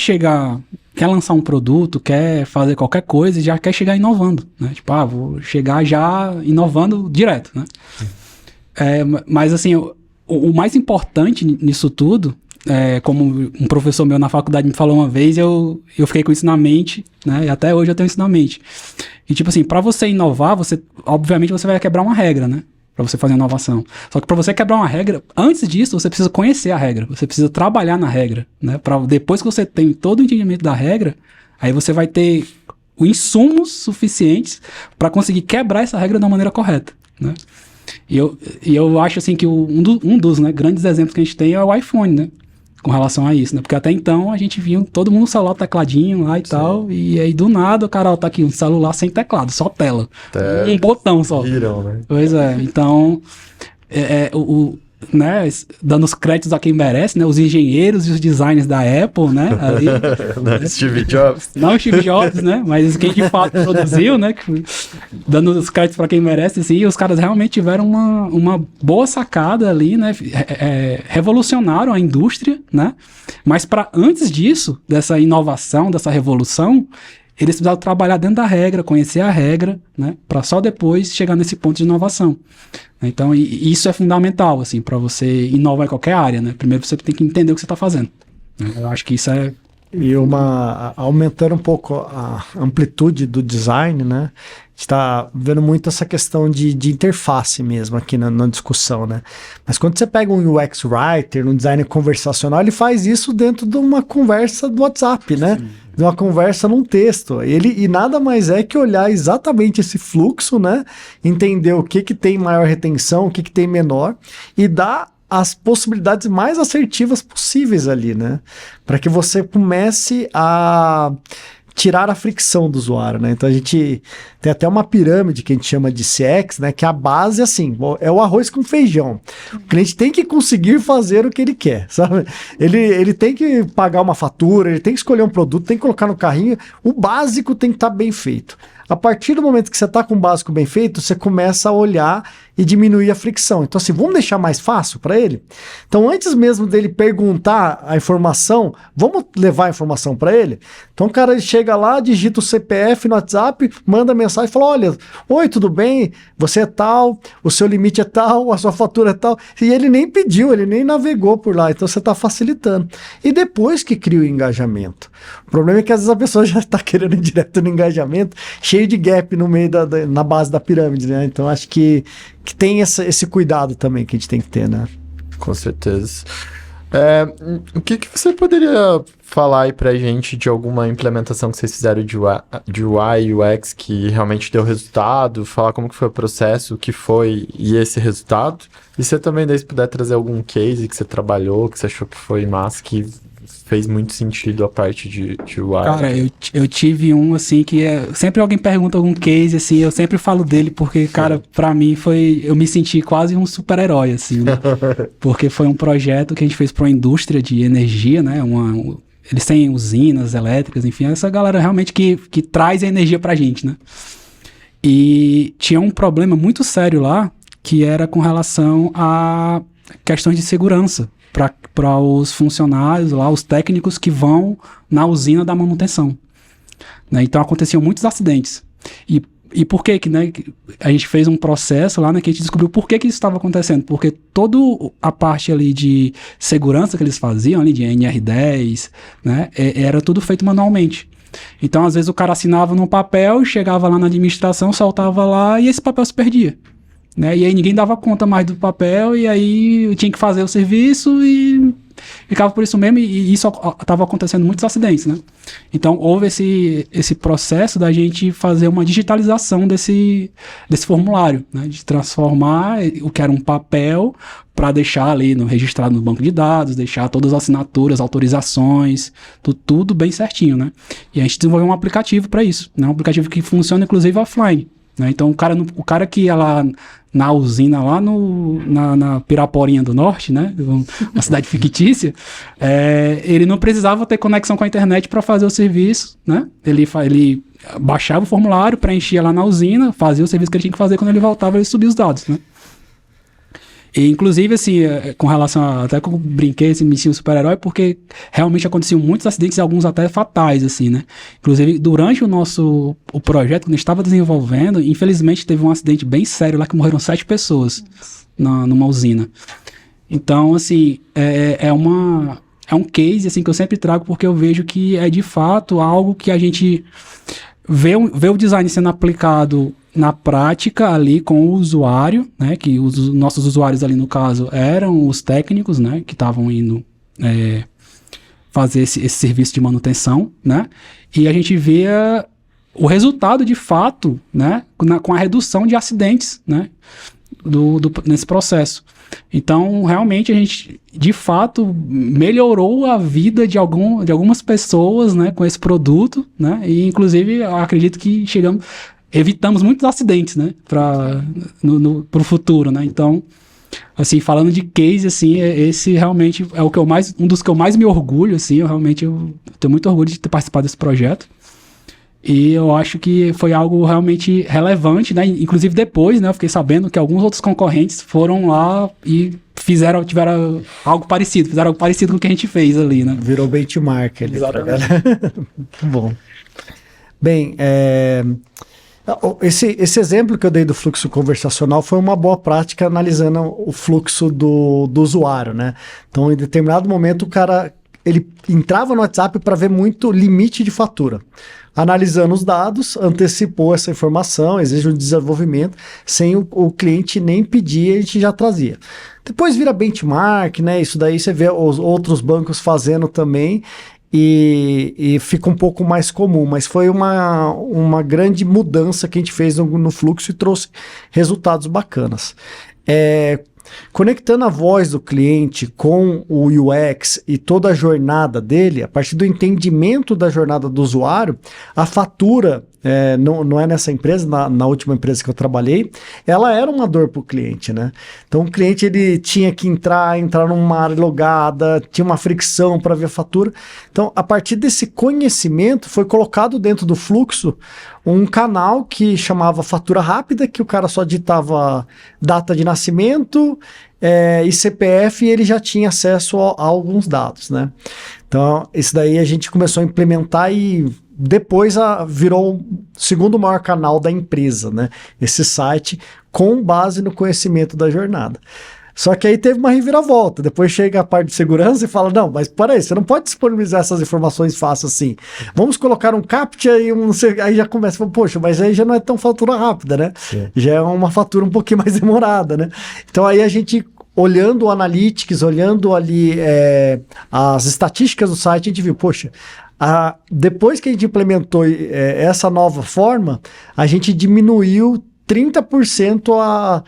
lançar um produto, quer fazer qualquer coisa e já quer chegar inovando, né? Tipo, vou chegar já inovando direto, né? Mas, assim, o mais importante nisso tudo, como um professor meu na faculdade me falou uma vez, eu fiquei com isso na mente, né? E até hoje eu tenho isso na mente. E, tipo assim, para você inovar, obviamente você vai quebrar uma regra, né? Para você fazer inovação. Só que para você quebrar uma regra, antes disso, você precisa conhecer a regra. Você precisa trabalhar na regra, né? Depois que você tem todo o entendimento da regra, aí você vai ter os insumos suficientes para conseguir quebrar essa regra da maneira correta, né? E eu acho, assim, que um dos, né, grandes exemplos que a gente tem é o iPhone, né? Com relação a isso, né? Porque até então a gente via todo mundo no celular, tecladinho lá e, sim, tal, e aí do nada o cara tá aqui, um celular sem teclado, só tela. Um botão só. Viram, né? Pois é, então né, dando os créditos a quem merece, né, os engenheiros e os designers da Apple, né, ali, Não, Steve Jobs. não o Steve Jobs, né, mas quem de fato produziu, né, dando os créditos para quem merece, assim, os caras realmente tiveram uma boa sacada ali, né, revolucionaram a indústria, né, mas para antes disso, dessa inovação, dessa revolução, eles precisavam trabalhar dentro da regra, conhecer a regra, né, para só depois chegar nesse ponto de inovação. Então, isso é fundamental, assim, para você inovar em qualquer área, né? Primeiro você tem que entender o que você está fazendo. Eu acho que isso é... E aumentando um pouco a amplitude do design, né? A gente está vendo muito essa questão de interface mesmo aqui na discussão, né? Mas quando você pega um UX Writer, um designer conversacional, ele faz isso dentro de uma conversa do WhatsApp, né? Sim. De uma conversa num texto. E nada mais é que olhar exatamente esse fluxo, né? Entender o que tem maior retenção, o que tem menor, e dar as possibilidades mais assertivas possíveis ali, né? Para que você comece a tirar a fricção do usuário, né? Então a gente tem até uma pirâmide que a gente chama de CX, né? Que a base, assim, é o arroz com feijão. O cliente tem que conseguir fazer o que ele quer, sabe? Ele tem que pagar uma fatura, ele tem que escolher um produto, tem que colocar no carrinho. O básico tem que estar bem feito. A partir do momento que você está com o básico bem feito, você começa a olhar e diminuir a fricção. Então, assim, vamos deixar mais fácil para ele? Então, antes mesmo dele perguntar a informação, vamos levar a informação para ele? Então, o cara chega lá, digita o CPF no WhatsApp, manda mensagem e fala, olha, oi, tudo bem? Você é tal, o seu limite é tal, a sua fatura é tal. E ele nem pediu, ele nem navegou por lá. Então, você está facilitando. E depois que cria o engajamento. O problema é que às vezes a pessoa já está querendo ir direto no engajamento, cheio de gap no meio na base da pirâmide, né? Então, acho que tem esse cuidado também que a gente tem que ter, né? Com certeza. O que você poderia falar aí pra gente de alguma implementação que vocês fizeram de UI e UX que realmente deu resultado? Falar como que foi o processo, o que foi e esse resultado? E você também, daí, se puder trazer algum case que você trabalhou, que você achou que foi massa, que fez muito sentido a parte de UI. Cara, eu tive um, assim, que sempre alguém pergunta algum case, assim, eu sempre falo dele, porque, cara, pra mim eu me senti quase um super-herói, assim, né? Porque foi um projeto que a gente fez pra uma indústria de energia, né? Eles têm usinas elétricas, enfim, essa galera realmente que traz a energia pra gente, né? E tinha um problema muito sério lá, que era com relação a questões de segurança para os funcionários lá, os técnicos que vão na usina da manutenção, né? Então aconteciam muitos acidentes. E por que né, a gente fez um processo lá, né, que a gente descobriu por que isso estava acontecendo? Porque toda a parte ali de segurança que eles faziam ali, de NR10, né, era tudo feito manualmente. Então às vezes o cara assinava num papel, chegava lá na administração, soltava lá e esse papel se perdia. Né? E aí ninguém dava conta mais do papel, e aí eu tinha que fazer o serviço e ficava por isso mesmo, e isso estava acontecendo muitos acidentes, né? Então houve esse processo da gente fazer uma digitalização desse formulário, né? De transformar o que era um papel para deixar ali registrado no banco de dados, deixar todas as assinaturas, autorizações, tudo bem certinho, né? E a gente desenvolveu um aplicativo para isso, né? Um aplicativo que funciona inclusive offline. Né? Então o cara que ia lá na usina, lá na Piraporinha do Norte, né? Uma cidade fictícia, ele não precisava ter conexão com a internet para fazer o serviço, né? Ele baixava o formulário, preenchia lá na usina, fazia o serviço que ele tinha que fazer, quando ele voltava ele subia os dados, né? E, inclusive, assim, com relação a... Até que eu brinquei, assim, me senti um super-herói, porque realmente aconteciam muitos acidentes, alguns até fatais, assim, né? Inclusive, durante o projeto, quando a gente estava desenvolvendo, infelizmente teve um acidente bem sério lá, que morreram 7 pessoas numa usina. Então, assim, é um case, assim, que eu sempre trago, porque eu vejo que é, de fato, algo que a gente vê o design sendo aplicado na prática ali com o usuário, né, que os nossos usuários ali no caso eram os técnicos, né, que estavam indo fazer esse serviço de manutenção, né, e a gente via o resultado de fato, né, com a redução de acidentes, né, nesse processo. Então, realmente, a gente, de fato, melhorou a vida de algumas pessoas, né, com esse produto, né, e, inclusive, eu acredito que evitamos muitos acidentes, né, para o futuro, né, então, Assim, falando de case, assim, esse realmente é um dos que eu mais me orgulho, assim, eu tenho muito orgulho de ter participado desse projeto. E eu acho que foi algo realmente relevante, né? Inclusive depois, né, eu fiquei sabendo que alguns outros concorrentes foram lá e tiveram algo parecido com o que a gente fez ali, né? Virou benchmark ali. Exatamente. Muito bom. Bem, esse exemplo que eu dei do fluxo conversacional foi uma boa prática analisando o fluxo do usuário, né? Então, em determinado momento, o cara ele entrava no WhatsApp para ver muito limite de fatura. Analisando os dados, antecipou essa informação, exige um desenvolvimento, sem o cliente nem pedir, a gente já trazia. Depois vira benchmark, né? Isso daí você vê os outros bancos fazendo também, e fica um pouco mais comum, mas foi uma grande mudança que a gente fez no fluxo e trouxe resultados bacanas. Conectando a voz do cliente com o UX e toda a jornada dele, a partir do entendimento da jornada do usuário, a fatura, não é nessa empresa, na última empresa que eu trabalhei, ela era uma dor para o cliente, né? Então o cliente ele tinha que entrar numa área logada, tinha uma fricção para ver a fatura. Então, a partir desse conhecimento, foi colocado dentro do fluxo um canal que chamava fatura rápida, que o cara só digitava data de nascimento e CPF, e ele já tinha acesso a alguns dados, né? Então, isso daí a gente começou a implementar e depois virou o segundo maior canal da empresa, né? Esse site com base no conhecimento da jornada. Só que aí teve uma reviravolta. Depois chega a parte de segurança e fala, não, mas peraí, você não pode disponibilizar essas informações fácil assim. Vamos colocar um CAPTCHA e aí já começa, poxa, mas aí já não é tão fatura rápida, né? Sim. Já é uma fatura um pouquinho mais demorada, né? Então aí a gente, olhando o Analytics, olhando ali as estatísticas do site, a gente viu, poxa, depois que a gente implementou essa nova forma, a gente diminuiu 30%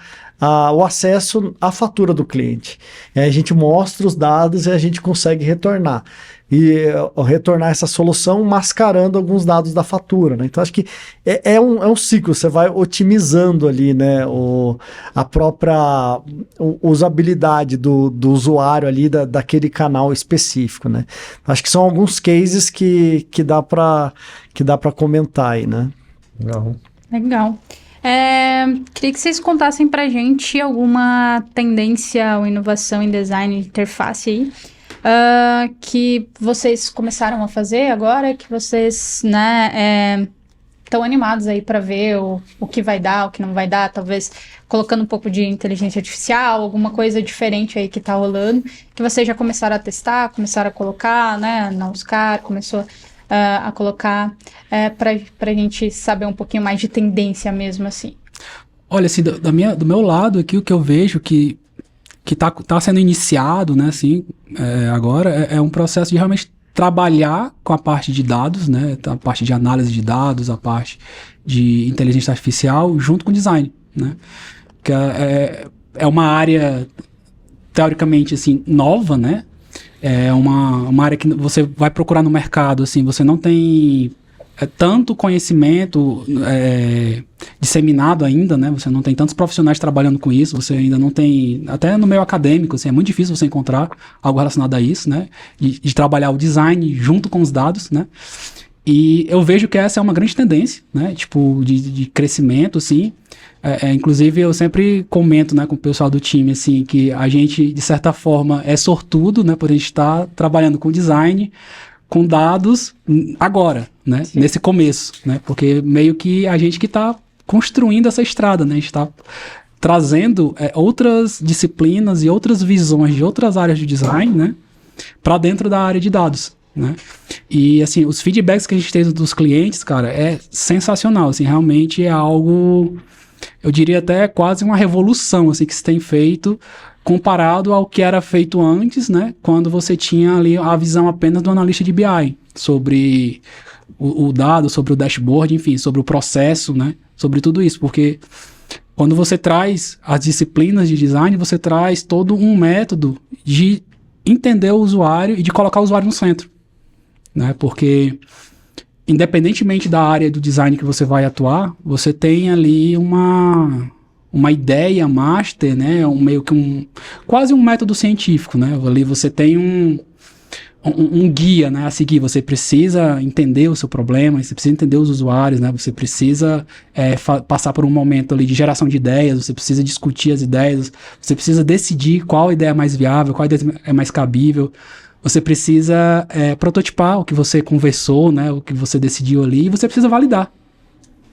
o acesso à fatura do cliente. A gente mostra os dados e a gente consegue retornar. E retornar essa solução mascarando alguns dados da fatura, né? Então, acho que é um ciclo, você vai otimizando ali, né, a própria usabilidade do usuário ali, daquele canal específico, né? Acho que são alguns cases que dá para comentar aí, né? Legal. Queria que vocês contassem pra gente alguma tendência ou inovação em design de interface aí, que vocês começaram a fazer agora, que vocês, né, estão animados aí para ver o que vai dar, o que não vai dar, talvez colocando um pouco de inteligência artificial, alguma coisa diferente aí que tá rolando, que vocês já começaram a testar, começaram a colocar, né, na Oscar, começou a colocar, pra gente saber um pouquinho mais de tendência mesmo, assim. Olha, assim, do meu lado aqui, o que eu vejo que tá sendo iniciado, né, assim, agora, é um processo de realmente trabalhar com a parte de dados, né, a parte de análise de dados, a parte de inteligência artificial, junto com design, né, que é uma área, teoricamente, assim, nova, né, é uma área que você vai procurar no mercado, assim, você não tem tanto conhecimento disseminado ainda, né? Você não tem tantos profissionais trabalhando com isso, você ainda não tem, até no meio acadêmico, assim, é muito difícil você encontrar algo relacionado a isso, né? De trabalhar o design junto com os dados, né? E eu vejo que essa é uma grande tendência, né? Tipo, de crescimento, assim. Inclusive, eu sempre comento, né, com o pessoal do time, assim, que a gente, de certa forma, é sortudo, né, por a gente estar trabalhando com design, com dados agora, né, Sim. nesse começo, né, porque meio que a gente que está construindo essa estrada, né, a gente está trazendo outras disciplinas e outras visões de outras áreas de design, né, para dentro da área de dados, né, e assim, os feedbacks que a gente tem dos clientes, cara, é sensacional, assim, realmente é algo, eu diria até quase uma revolução, assim, que se tem feito comparado ao que era feito antes, né, quando você tinha ali a visão apenas do analista de BI, sobre o dado, sobre o dashboard, enfim, sobre o processo, né, sobre tudo isso, porque quando você traz as disciplinas de design, você traz todo um método de entender o usuário e de colocar o usuário no centro, né, porque independentemente da área do design que você vai atuar, você tem ali uma ideia master, né? Quase um método científico, né? Ali você tem um guia, né, a seguir. Você precisa entender o seu problema, você precisa entender os usuários, né? Você precisa passar por um momento ali de geração de ideias, você precisa discutir as ideias, você precisa decidir qual ideia é mais viável, qual ideia é mais cabível. Você precisa prototipar o que você conversou, né, o que você decidiu ali, e você precisa validar,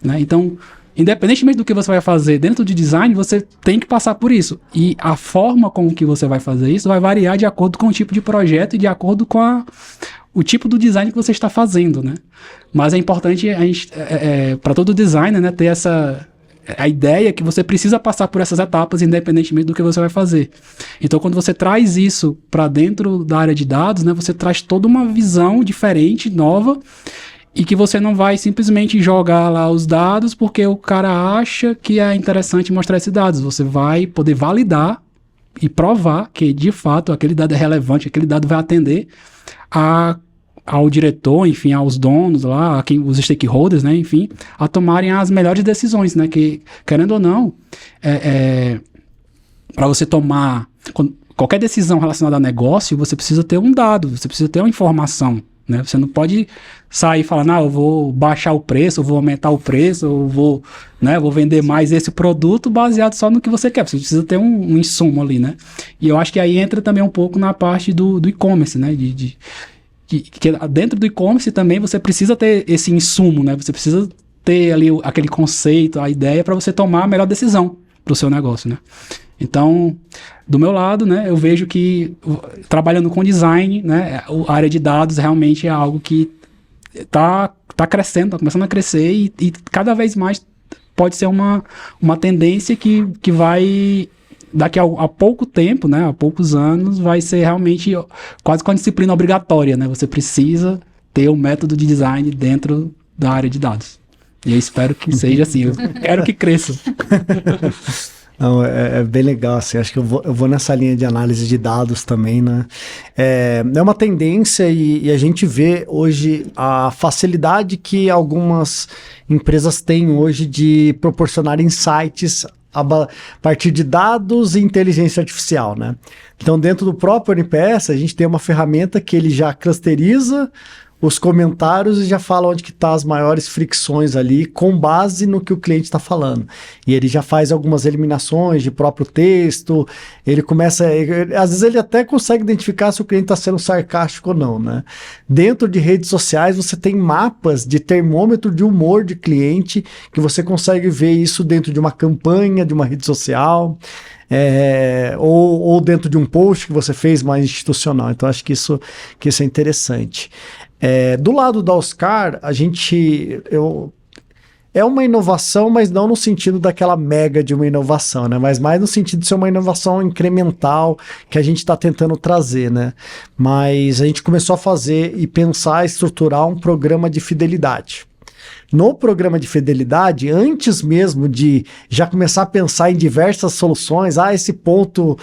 né? Então, independentemente do que você vai fazer dentro de design, você tem que passar por isso. E a forma com que você vai fazer isso vai variar de acordo com o tipo de projeto e de acordo com o tipo do design que você está fazendo, né? Mas é importante a gente, para todo designer, né, ter a ideia que você precisa passar por essas etapas independentemente do que você vai fazer. Então, quando você traz isso para dentro da área de dados, né, você traz toda uma visão diferente, nova, e que você não vai simplesmente jogar lá os dados porque o cara acha que é interessante mostrar esses dados. Você vai poder validar e provar que, de fato, aquele dado é relevante, aquele dado vai atender ao diretor, enfim, aos donos lá, os stakeholders, né, enfim, a tomarem as melhores decisões, né, que, querendo ou não, para você tomar qualquer decisão relacionada a negócio, você precisa ter um dado, você precisa ter uma informação, né? Você não pode sair falando, eu vou baixar o preço, eu vou aumentar o preço, eu vou, né, vou vender mais esse produto baseado só no que você quer. Você precisa ter um insumo ali, né? E eu acho que aí entra também um pouco na parte do e-commerce, né? Que dentro do e-commerce também você precisa ter esse insumo, né? Você precisa ter ali aquele conceito, a ideia para você tomar a melhor decisão para o seu negócio, né? Então, do meu lado, né, eu vejo que trabalhando com design, né, a área de dados realmente é algo que está crescendo, está começando a crescer e cada vez mais pode ser uma tendência que vai, daqui a pouco tempo, né, a poucos anos, vai ser realmente quase com a disciplina obrigatória, né? Você precisa ter um método de design dentro da área de dados. E eu espero que seja assim, eu quero que cresça. Não, é bem legal, assim, acho que eu vou nessa linha de análise de dados também, né? É uma tendência e a gente vê hoje a facilidade que algumas empresas têm hoje de proporcionar insights a partir de dados e inteligência artificial, né? Então, dentro do próprio NPS, a gente tem uma ferramenta que ele já clusteriza os comentários e já fala onde que tá as maiores fricções ali, com base no que o cliente está falando. E ele já faz algumas eliminações de próprio texto, ele começa... às vezes ele até consegue identificar se o cliente está sendo sarcástico ou não, né? Dentro de redes sociais, você tem mapas de termômetro de humor de cliente, que você consegue ver isso dentro de uma campanha, de uma rede social... ou dentro de um post que você fez mais institucional. Então, acho que isso é interessante. Do lado da Oscar, é uma inovação, mas não no sentido daquela mega de uma inovação, né? Mas mais no sentido de ser uma inovação incremental que a gente está tentando trazer, né? Mas a gente começou a fazer e pensar, estruturar um programa de fidelidade. No programa de fidelidade, antes mesmo de já começar a pensar em diversas soluções, esse ponto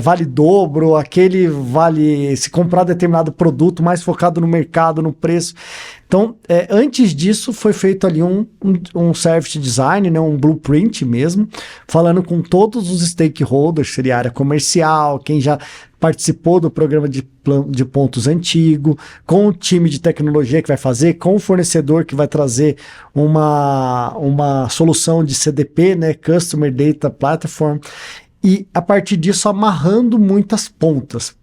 vale dobro, aquele vale se comprar determinado produto mais focado no mercado, no preço. Então, antes disso, foi feito ali um service design, né, um blueprint mesmo, falando com todos os stakeholders, seria a área comercial, quem já participou do programa de pontos antigo, com o time de tecnologia que vai fazer, com o fornecedor que vai trazer uma solução de CDP, né, Customer Data Platform, e a partir disso amarrando muitas pontas.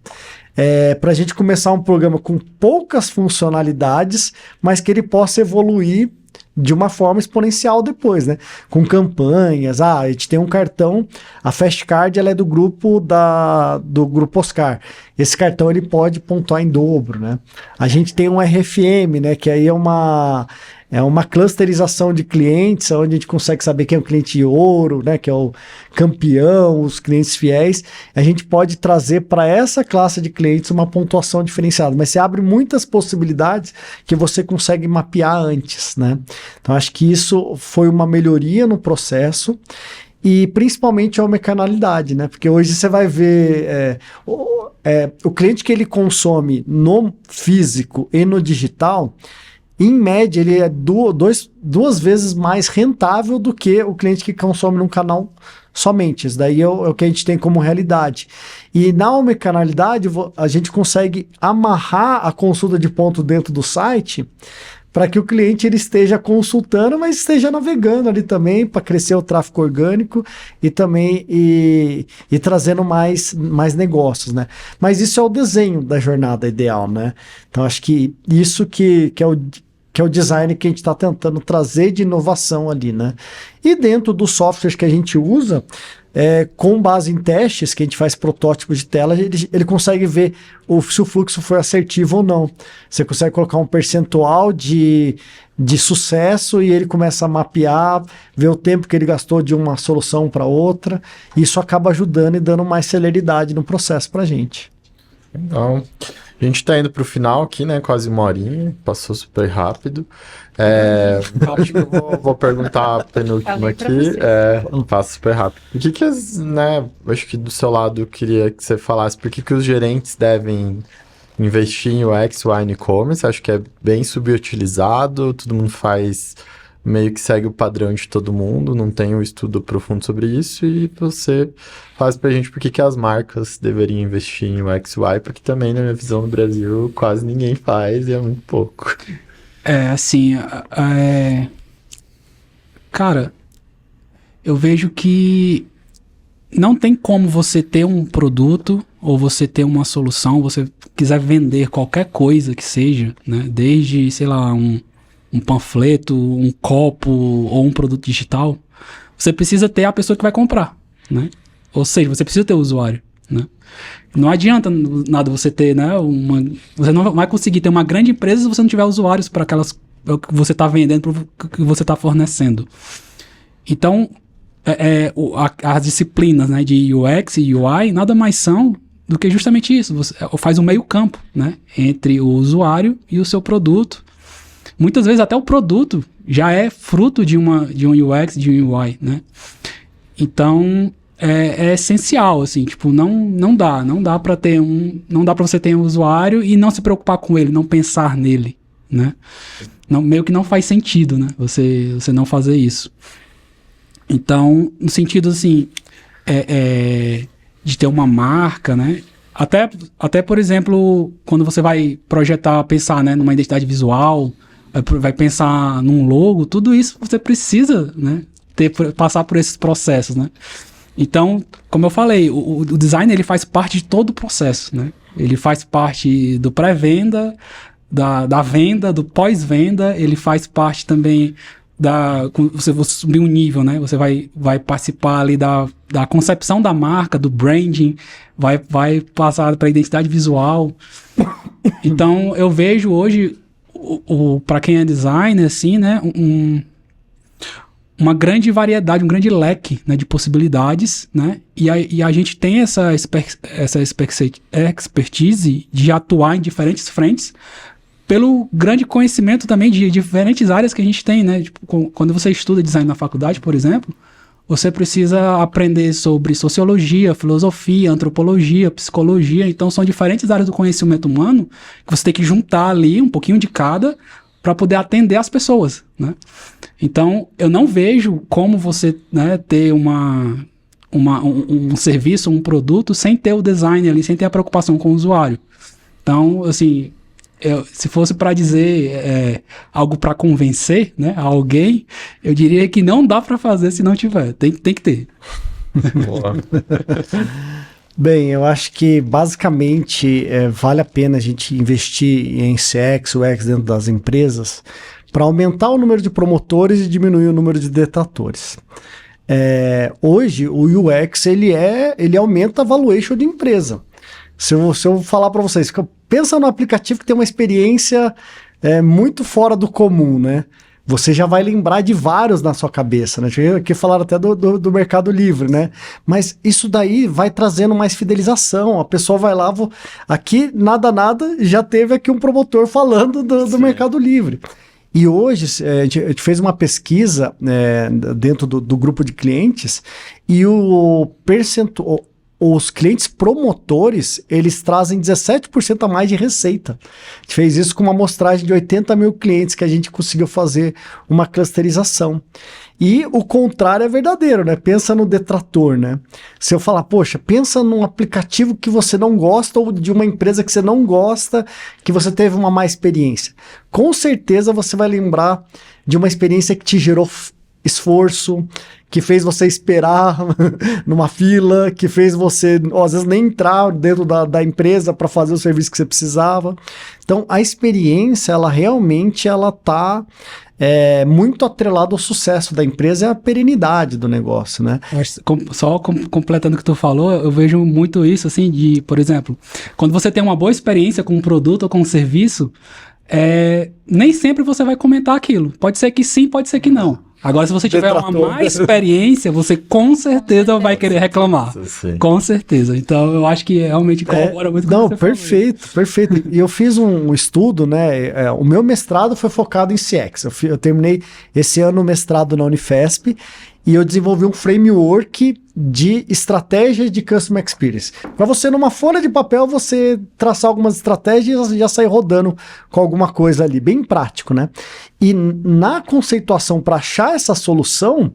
Para a gente começar um programa com poucas funcionalidades, mas que ele possa evoluir de uma forma exponencial depois, né? Com campanhas, a gente tem um cartão, a Fast Card ela é do grupo Oscar. Esse cartão ele pode pontuar em dobro, né? A gente tem um RFM, né? Que aí é uma clusterização de clientes, onde a gente consegue saber quem é o cliente de ouro, né, que é o campeão, os clientes fiéis. A gente pode trazer para essa classe de clientes uma pontuação diferenciada, mas você abre muitas possibilidades que você consegue mapear antes, né? Então, acho que isso foi uma melhoria no processo e principalmente a omnicanalidade, né? Porque hoje você vai ver o cliente que ele consome no físico e no digital, em média, ele é duas vezes mais rentável do que o cliente que consome num canal somente. Isso daí é o que a gente tem como realidade. E na omnicanalidade, a gente consegue amarrar a consulta de ponto dentro do site para que o cliente ele esteja consultando, mas esteja navegando ali também para crescer o tráfego orgânico e também e trazendo mais negócios, né? Mas isso é o desenho da jornada ideal, né? Então acho que isso que é o design que a gente está tentando trazer de inovação ali, né? E dentro dos softwares que a gente usa, com base em testes, que a gente faz protótipos de tela, ele consegue ver se o fluxo foi assertivo ou não. Você consegue colocar um percentual de sucesso e ele começa a mapear, ver o tempo que ele gastou de uma solução para outra. E isso acaba ajudando e dando mais celeridade no processo para a gente. Então, a gente tá indo pro final aqui, né? Quase uma horinha, passou super rápido. Acho que eu vou perguntar a penúltima aqui. Passa super rápido. Por que né? Acho que do seu lado eu queria que você falasse por que os gerentes devem investir em UX, UI no e-commerce. Acho que é bem subutilizado, todo mundo faz meio que segue o padrão de todo mundo, não tem um estudo profundo sobre isso, e você faz pra gente por que as marcas deveriam investir em UX UI, porque também, na minha visão, no Brasil, quase ninguém faz e é muito pouco. Cara, eu vejo que não tem como você ter um produto ou você ter uma solução, você quiser vender qualquer coisa que seja, né, desde, sei lá, um panfleto, um copo ou um produto digital, você precisa ter a pessoa que vai comprar, né? Ou seja, você precisa ter o usuário, né? Não adianta nada você ter, né, você não vai conseguir ter uma grande empresa se você não tiver usuários para aquelas que você está vendendo, para que você está fornecendo. Então, as disciplinas, né, de UX e UI nada mais são do que justamente isso. Você faz um meio campo, né, entre o usuário e o seu produto. Muitas vezes até o produto já é fruto de um UX, de um UI, né? Então, é essencial, assim, tipo, não dá para ter não dá para você ter um usuário e não se preocupar com ele, não pensar nele, né? Meio que não faz sentido, né? Você não fazer isso. Então, no sentido, assim, de ter uma marca, né? Até, por exemplo, quando você vai pensar, né, numa identidade visual, vai pensar num logo, tudo isso você precisa, né, passar por esses processos, né? Então, como eu falei, o design ele faz parte de todo o processo, né? Ele faz parte do pré-venda, da venda, do pós-venda, ele faz parte também você subir um nível, né? Você vai participar ali da concepção da marca, do branding, vai passar para a identidade visual. Então, eu vejo hoje para quem é designer, assim, né, uma grande variedade, um grande leque, né, de possibilidades, né, e a gente tem essa expertise de atuar em diferentes frentes, pelo grande conhecimento também de diferentes áreas que a gente tem, né, tipo, quando você estuda design na faculdade, por exemplo, você precisa aprender sobre sociologia, filosofia, antropologia, psicologia. Então, são diferentes áreas do conhecimento humano que você tem que juntar ali um pouquinho de cada para poder atender as pessoas, né? Então, eu não vejo como você, né, ter um serviço, um produto sem ter o design ali, sem ter a preocupação com o usuário. Então, assim, se fosse para dizer algo para convencer, né, alguém, eu diria que não dá para fazer se não tiver. Tem que ter. Boa. Bem, eu acho que basicamente vale a pena a gente investir em CX, UX dentro das empresas para aumentar o número de promotores e diminuir o número de detratores. Hoje, o UX ele aumenta a valuation de empresa. Se eu falar para vocês, pensa no aplicativo que tem uma experiência muito fora do comum, né? Você já vai lembrar de vários na sua cabeça, né? Aqui falaram até do Mercado Livre, né? Mas isso daí vai trazendo mais fidelização. A pessoa vai lá, aqui nada, já teve aqui um promotor falando do Mercado Livre. E hoje a gente fez uma pesquisa dentro do grupo de clientes e o os clientes promotores, eles trazem 17% a mais de receita. A gente fez isso com uma amostragem de 80 mil clientes que a gente conseguiu fazer uma clusterização. E o contrário é verdadeiro, né? Pensa no detrator, né? Se eu falar, poxa, pensa num aplicativo que você não gosta ou de uma empresa que você não gosta, que você teve uma má experiência. Com certeza você vai lembrar de uma experiência que te gerou esforço, que fez você esperar numa fila, que fez você, às vezes, nem entrar dentro da empresa para fazer o serviço que você precisava. Então, a experiência, ela realmente está muito atrelada ao sucesso da empresa e à perenidade do negócio, né? Só completando o que tu falou, eu vejo muito isso, assim, de, por exemplo, quando você tem uma boa experiência com um produto ou com um serviço, nem sempre você vai comentar aquilo. Pode ser que sim, pode ser que não. Agora, se você tiver uma má experiência, você com certeza vai querer reclamar. Sim. Com certeza. Então, eu acho que realmente corrobora muito com o que você perfeito, falou. Perfeito. E eu fiz um estudo, né? O meu mestrado foi focado em CX. Eu terminei esse ano o mestrado na Unifesp e eu desenvolvi um framework de estratégias de Customer Experience. Para você, numa folha de papel, você traçar algumas estratégias e já sair rodando com alguma coisa ali, bem prático, né? E na conceituação para achar essa solução,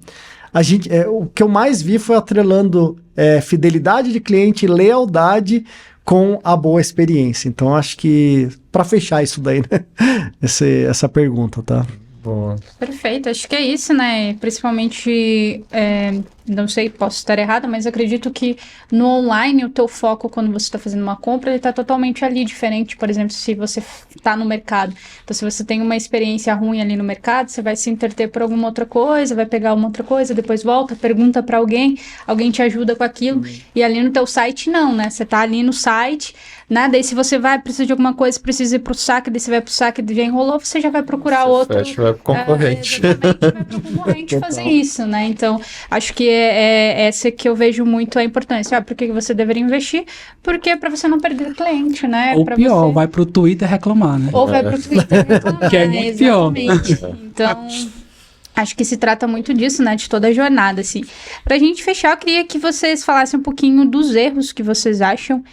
o que eu mais vi foi atrelando fidelidade de cliente, lealdade com a boa experiência. Então, acho que para fechar isso daí, né? Essa pergunta, tá? Boa. Perfeito, acho que é isso, né? Principalmente, não sei, posso estar errada, mas acredito que no online o teu foco quando você está fazendo uma compra, ele está totalmente ali diferente, por exemplo, se você está no mercado. Então, se você tem uma experiência ruim ali no mercado, você vai se entreter por alguma outra coisa, vai pegar uma outra coisa, depois volta, pergunta para alguém te ajuda com aquilo, e ali no teu site não, né? Você está ali no site, né? Daí se você precisa de alguma coisa, precisa ir pro saque, daí você vai pro saque, já enrolou, você já vai procurar outro. Fecha, vai pro concorrente. Exatamente, vai pro concorrente fazer isso, né? Então, acho que é essa que eu vejo muito a importância. Por que você deveria investir? Porque para você não perder cliente, né? Ou pra pior, você... vai pro Twitter reclamar, né? Ou vai pro Twitter reclamar, Que é muito pior. Então, acho que se trata muito disso, né? De toda a jornada, assim. Pra gente fechar, eu queria que vocês falassem um pouquinho dos erros que vocês acham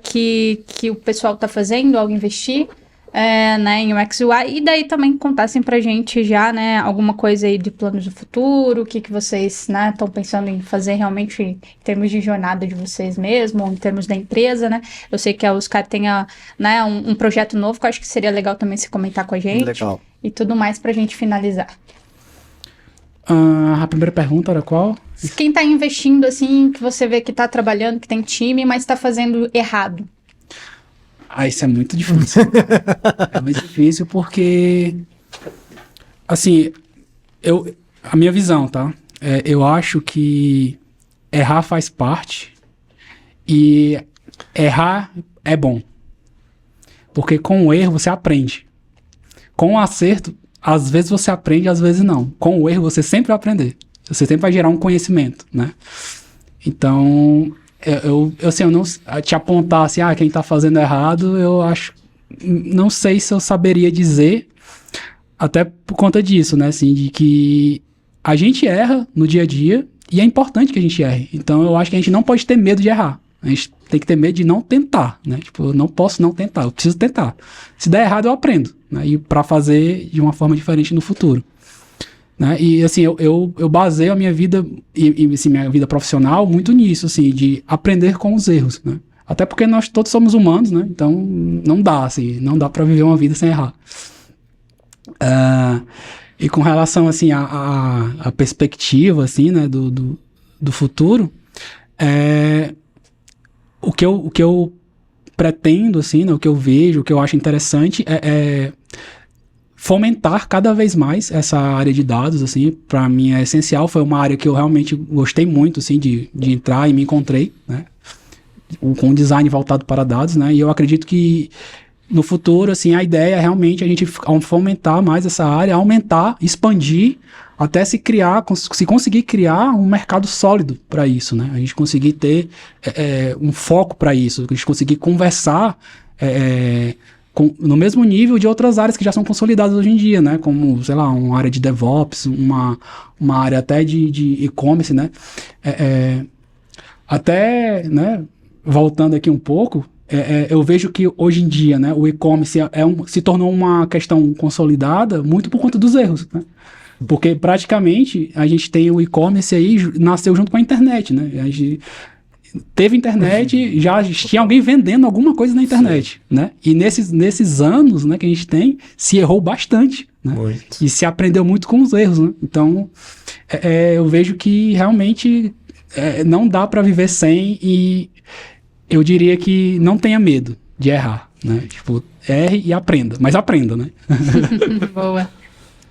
que o pessoal tá fazendo ao investir né, em UX UI, e daí também contassem pra gente já, né, alguma coisa aí de planos do futuro, o que vocês, né, estão pensando em fazer realmente em termos de jornada de vocês mesmo, ou em termos da empresa, né? Eu sei que a Oscar tem né, um projeto novo que eu acho que seria legal também se comentar com a gente. Legal. E tudo mais pra gente finalizar. A primeira pergunta era qual? Quem tá investindo, assim, que você vê que tá trabalhando, que tem time, mas tá fazendo errado? Isso é muito difícil. É muito difícil porque, assim, a minha visão, tá? Eu acho que errar faz parte e errar é bom. Porque com o erro você aprende. Com o acerto, às vezes você aprende, às vezes não. Com o erro você sempre vai aprender. Você sempre vai gerar um conhecimento, né? Então, eu não te apontar assim, quem tá fazendo errado, eu acho, não sei se eu saberia dizer, até por conta disso, né, assim, de que a gente erra no dia a dia e é importante que a gente erre. Então, eu acho que a gente não pode ter medo de errar. A gente tem que ter medo de não tentar, né? Tipo, eu não posso não tentar, eu preciso tentar. Se der errado, eu aprendo, né? E para fazer de uma forma diferente no futuro. Né? E assim, eu baseio a minha vida e assim, minha vida profissional muito nisso, assim, de aprender com os erros, né? Até porque nós todos somos humanos, né? Então não dá para viver uma vida sem errar. E com relação assim a perspectiva assim, né, do futuro, o que eu pretendo assim, né, o que eu vejo, o que eu acho interessante é fomentar cada vez mais essa área de dados, assim, para mim é essencial, foi uma área que eu realmente gostei muito, assim, de entrar e me encontrei, né, com um design voltado para dados, né, e eu acredito que no futuro, assim, a ideia é realmente a gente fomentar mais essa área, aumentar, expandir, até se conseguir criar um mercado sólido para isso, né, a gente conseguir ter um foco para isso, a gente conseguir conversar no mesmo nível de outras áreas que já são consolidadas hoje em dia, né? Como, sei lá, uma área de DevOps, uma área até de e-commerce, né? Até, né, voltando aqui um pouco, eu vejo que hoje em dia, né, o e-commerce se tornou uma questão consolidada muito por conta dos erros, né? Porque praticamente a gente tem o e-commerce aí, nasceu junto com a internet, né? A gente teve internet, já tinha alguém vendendo alguma coisa na internet, né? E nesses anos, né, que a gente tem, se errou bastante, né? Muito. E se aprendeu muito com os erros, né? Então, eu vejo que realmente não dá para viver sem, e eu diria que não tenha medo de errar, né? Tipo, erre e aprenda, mas aprenda, né? Boa.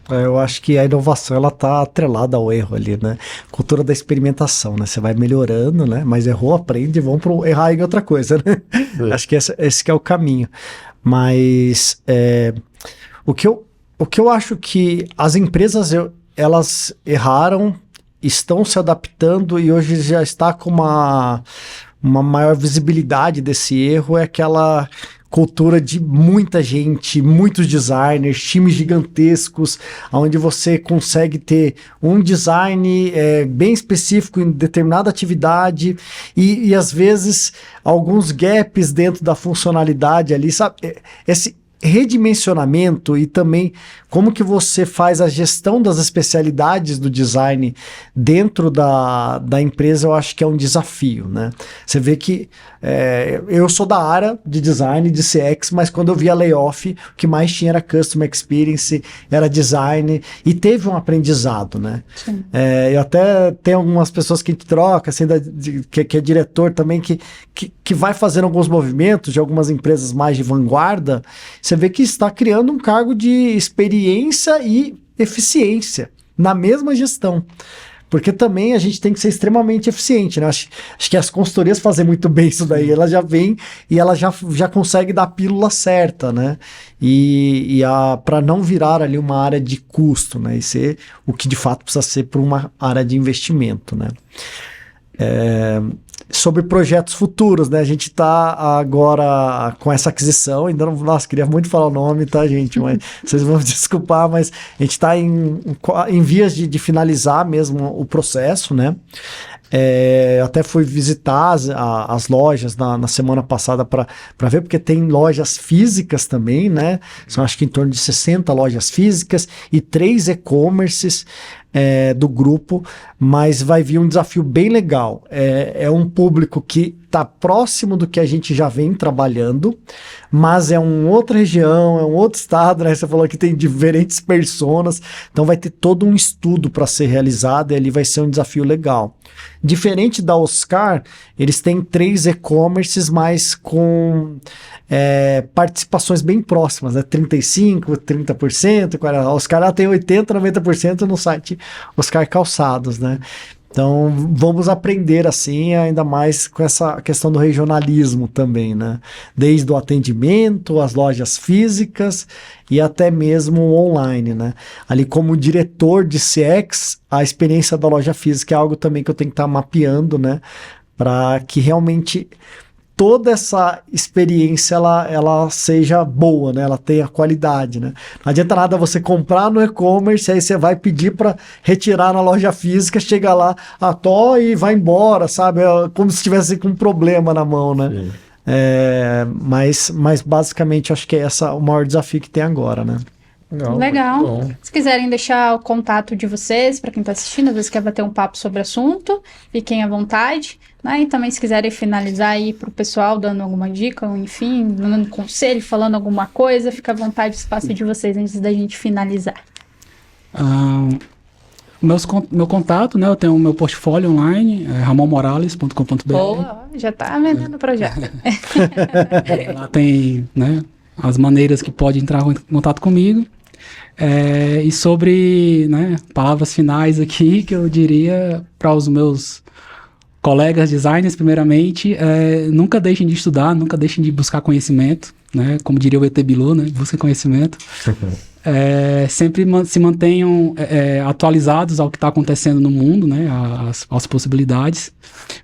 Eu acho que a inovação, ela tá atrelada ao erro ali, né? Cultura da experimentação, né? Você vai melhorando, né? Mas errou, aprende, vamos pro errar em outra coisa, né? Acho que esse que é o caminho. Mas o que eu acho que as empresas, elas erraram, estão se adaptando e hoje já está com uma maior visibilidade desse erro, é aquela cultura de muita gente, muitos designers, times gigantescos, onde você consegue ter um design bem específico em determinada atividade e às vezes alguns gaps dentro da funcionalidade ali, sabe? Esse redimensionamento e também como que você faz a gestão das especialidades do design dentro da empresa, eu acho que é um desafio, né? Você vê que eu sou da área de design, de CX, mas quando eu via layoff, o que mais tinha era Customer Experience, era design, e teve um aprendizado, né? Eu até tenho algumas pessoas que a gente troca, assim, que é diretor também, que vai fazendo alguns movimentos de algumas empresas mais de vanguarda. Você vê que está criando um cargo de experiência e eficiência na mesma gestão. Porque também a gente tem que ser extremamente eficiente, né? Acho que as consultorias fazem muito bem isso daí. Ela já vem e ela já consegue dar a pílula certa, né? Para não virar ali uma área de custo, né? E ser o que de fato precisa ser para uma área de investimento, né? Sobre projetos futuros, né? A gente está agora com essa aquisição, ainda não... Nossa, queria muito falar o nome, tá, gente? Mas vocês vão me desculpar, mas a gente está em vias de finalizar mesmo o processo, né? Até fui visitar as lojas na semana passada para ver, porque tem lojas físicas também, né? São acho que em torno de 60 lojas físicas e 3 e-commerces do grupo, mas vai vir um desafio bem legal. É um público que está próximo do que a gente já vem trabalhando, mas é uma outra região, é um outro estado, né? Você falou que tem diferentes personas, então vai ter todo um estudo para ser realizado e ali vai ser um desafio legal. Diferente da Oscar, eles têm 3 e-commerces, mas com participações bem próximas, né? 35%, 30%, a Oscar ela tem 80%, 90% no site Oscar Calçados, né? Então, vamos aprender assim, ainda mais com essa questão do regionalismo também, né? Desde o atendimento, as lojas físicas e até mesmo online, né? Ali como diretor de CX, a experiência da loja física é algo também que eu tenho que estar mapeando, né? Para que realmente toda essa experiência ela seja boa, né? Ela tenha qualidade, né? Não adianta nada você comprar no e-commerce, aí você vai pedir para retirar na loja física, chega lá, e vai embora, sabe? Como se estivesse com um problema na mão, né? Mas basicamente acho que é esse o maior desafio que tem agora, né? Legal. Se quiserem deixar o contato de vocês, para quem está assistindo, às vezes quer bater um papo sobre o assunto, fiquem à vontade, né? E também se quiserem finalizar aí para o pessoal, dando alguma dica, ou enfim, dando um conselho, falando alguma coisa, fica à vontade, o espaço de vocês antes da gente finalizar. Meu contato, né? Eu tenho o meu portfólio online, ramonmorales.com.br. Boa, já está vendendo o projeto. Lá tem, né, as maneiras que pode entrar em contato comigo. E sobre, né, palavras finais aqui, que eu diria para os meus colegas designers, primeiramente, nunca deixem de estudar, nunca deixem de buscar conhecimento, né? Como diria o ET Bilu, né? Busquem conhecimento. Sempre se mantenham atualizados ao que está acontecendo no mundo, né? As possibilidades,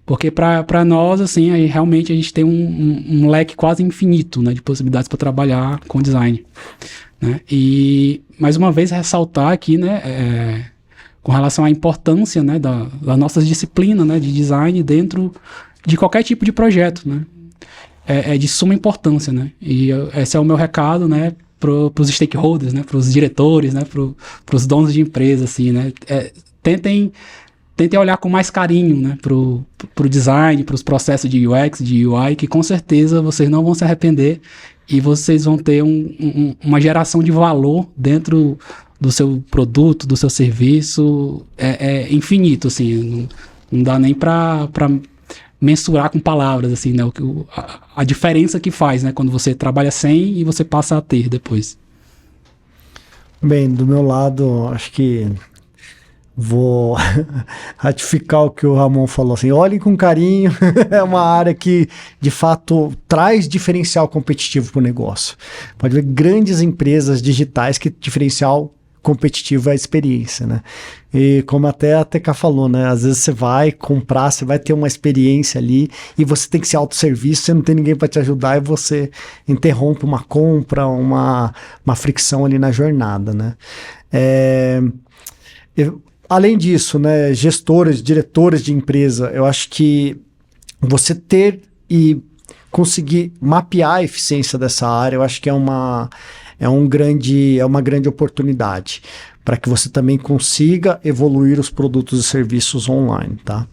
porque para nós, assim, aí realmente a gente tem um leque quase infinito, né, de possibilidades para trabalhar com design, né? E mais uma vez ressaltar aqui, né, com relação à importância, né, das nossas disciplinas, né, de design dentro de qualquer tipo de projeto, né? É de suma importância, né? E esse é o meu recado, né, para os stakeholders, né, para os diretores, né, para os donos de empresa, assim, né? Tentem olhar com mais carinho, né, pro design, para os processos de UX, de UI, que com certeza vocês não vão se arrepender e vocês vão ter uma geração de valor dentro do seu produto, do seu serviço, infinito, assim, não dá nem para mensurar com palavras, assim, né, a diferença que faz, né, quando você trabalha sem e você passa a ter depois. Bem, do meu lado, acho que vou ratificar o que o Ramon falou, assim, olhem com carinho, é uma área que, de fato, traz diferencial competitivo para o negócio. Pode ver grandes empresas digitais que diferencial competitivo é a experiência, né? E como até a TK falou, né? Às vezes você vai comprar, você vai ter uma experiência ali e você tem que ser autosserviço, você não tem ninguém para te ajudar e você interrompe uma compra, uma fricção ali na jornada, né? Além disso, né? Gestores, diretores de empresa, eu acho que você ter e conseguir mapear a eficiência dessa área, eu acho que é uma grande oportunidade para que você também consiga evoluir os produtos e serviços online, tá?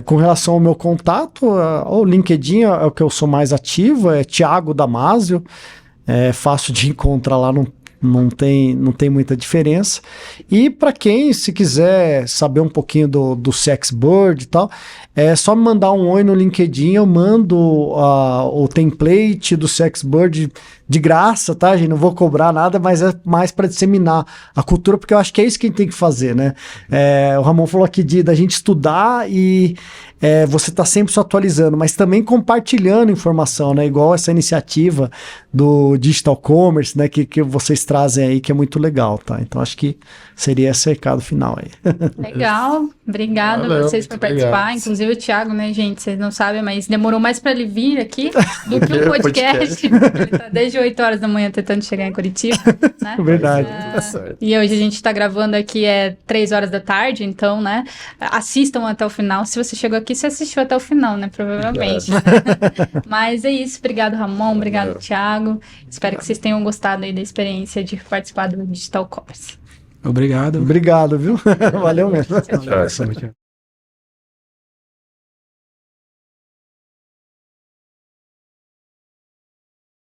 Com relação ao meu contato, o LinkedIn é o que eu sou mais ativo, é Thiago Damasio, é fácil de encontrar lá, não tem muita diferença. E para quem, se quiser saber um pouquinho do CXBird e tal, é só me mandar um oi no LinkedIn, eu mando o template do CXBird de graça, tá, gente? Não vou cobrar nada, mas é mais para disseminar a cultura, porque eu acho que é isso que a gente tem que fazer, né? O Ramon falou aqui da gente estudar e você tá sempre se atualizando, mas também compartilhando informação, né? Igual essa iniciativa do Digital Commerce, né? Que vocês trazem aí, que é muito legal, tá? Então acho que seria esse recado final aí. Legal, obrigado a vocês por participar. Obrigado. Inclusive o Thiago, né, gente? Vocês não sabem, mas demorou mais para ele vir aqui do que o podcast. Ele tá desde 8 horas da manhã tentando chegar em Curitiba, né? Verdade. E hoje a gente tá gravando aqui 3 horas da tarde, então, né? Assistam até o final. Se você chegou aqui, você assistiu até o final, né? Provavelmente. Né? Mas é isso. Obrigado, Ramon. Obrigado, Thiago. Espero que vocês tenham gostado aí da experiência de participar do Digital Commerce. Obrigado. Obrigado, viu? Valeu mesmo. Tchau, tchau. Tchau.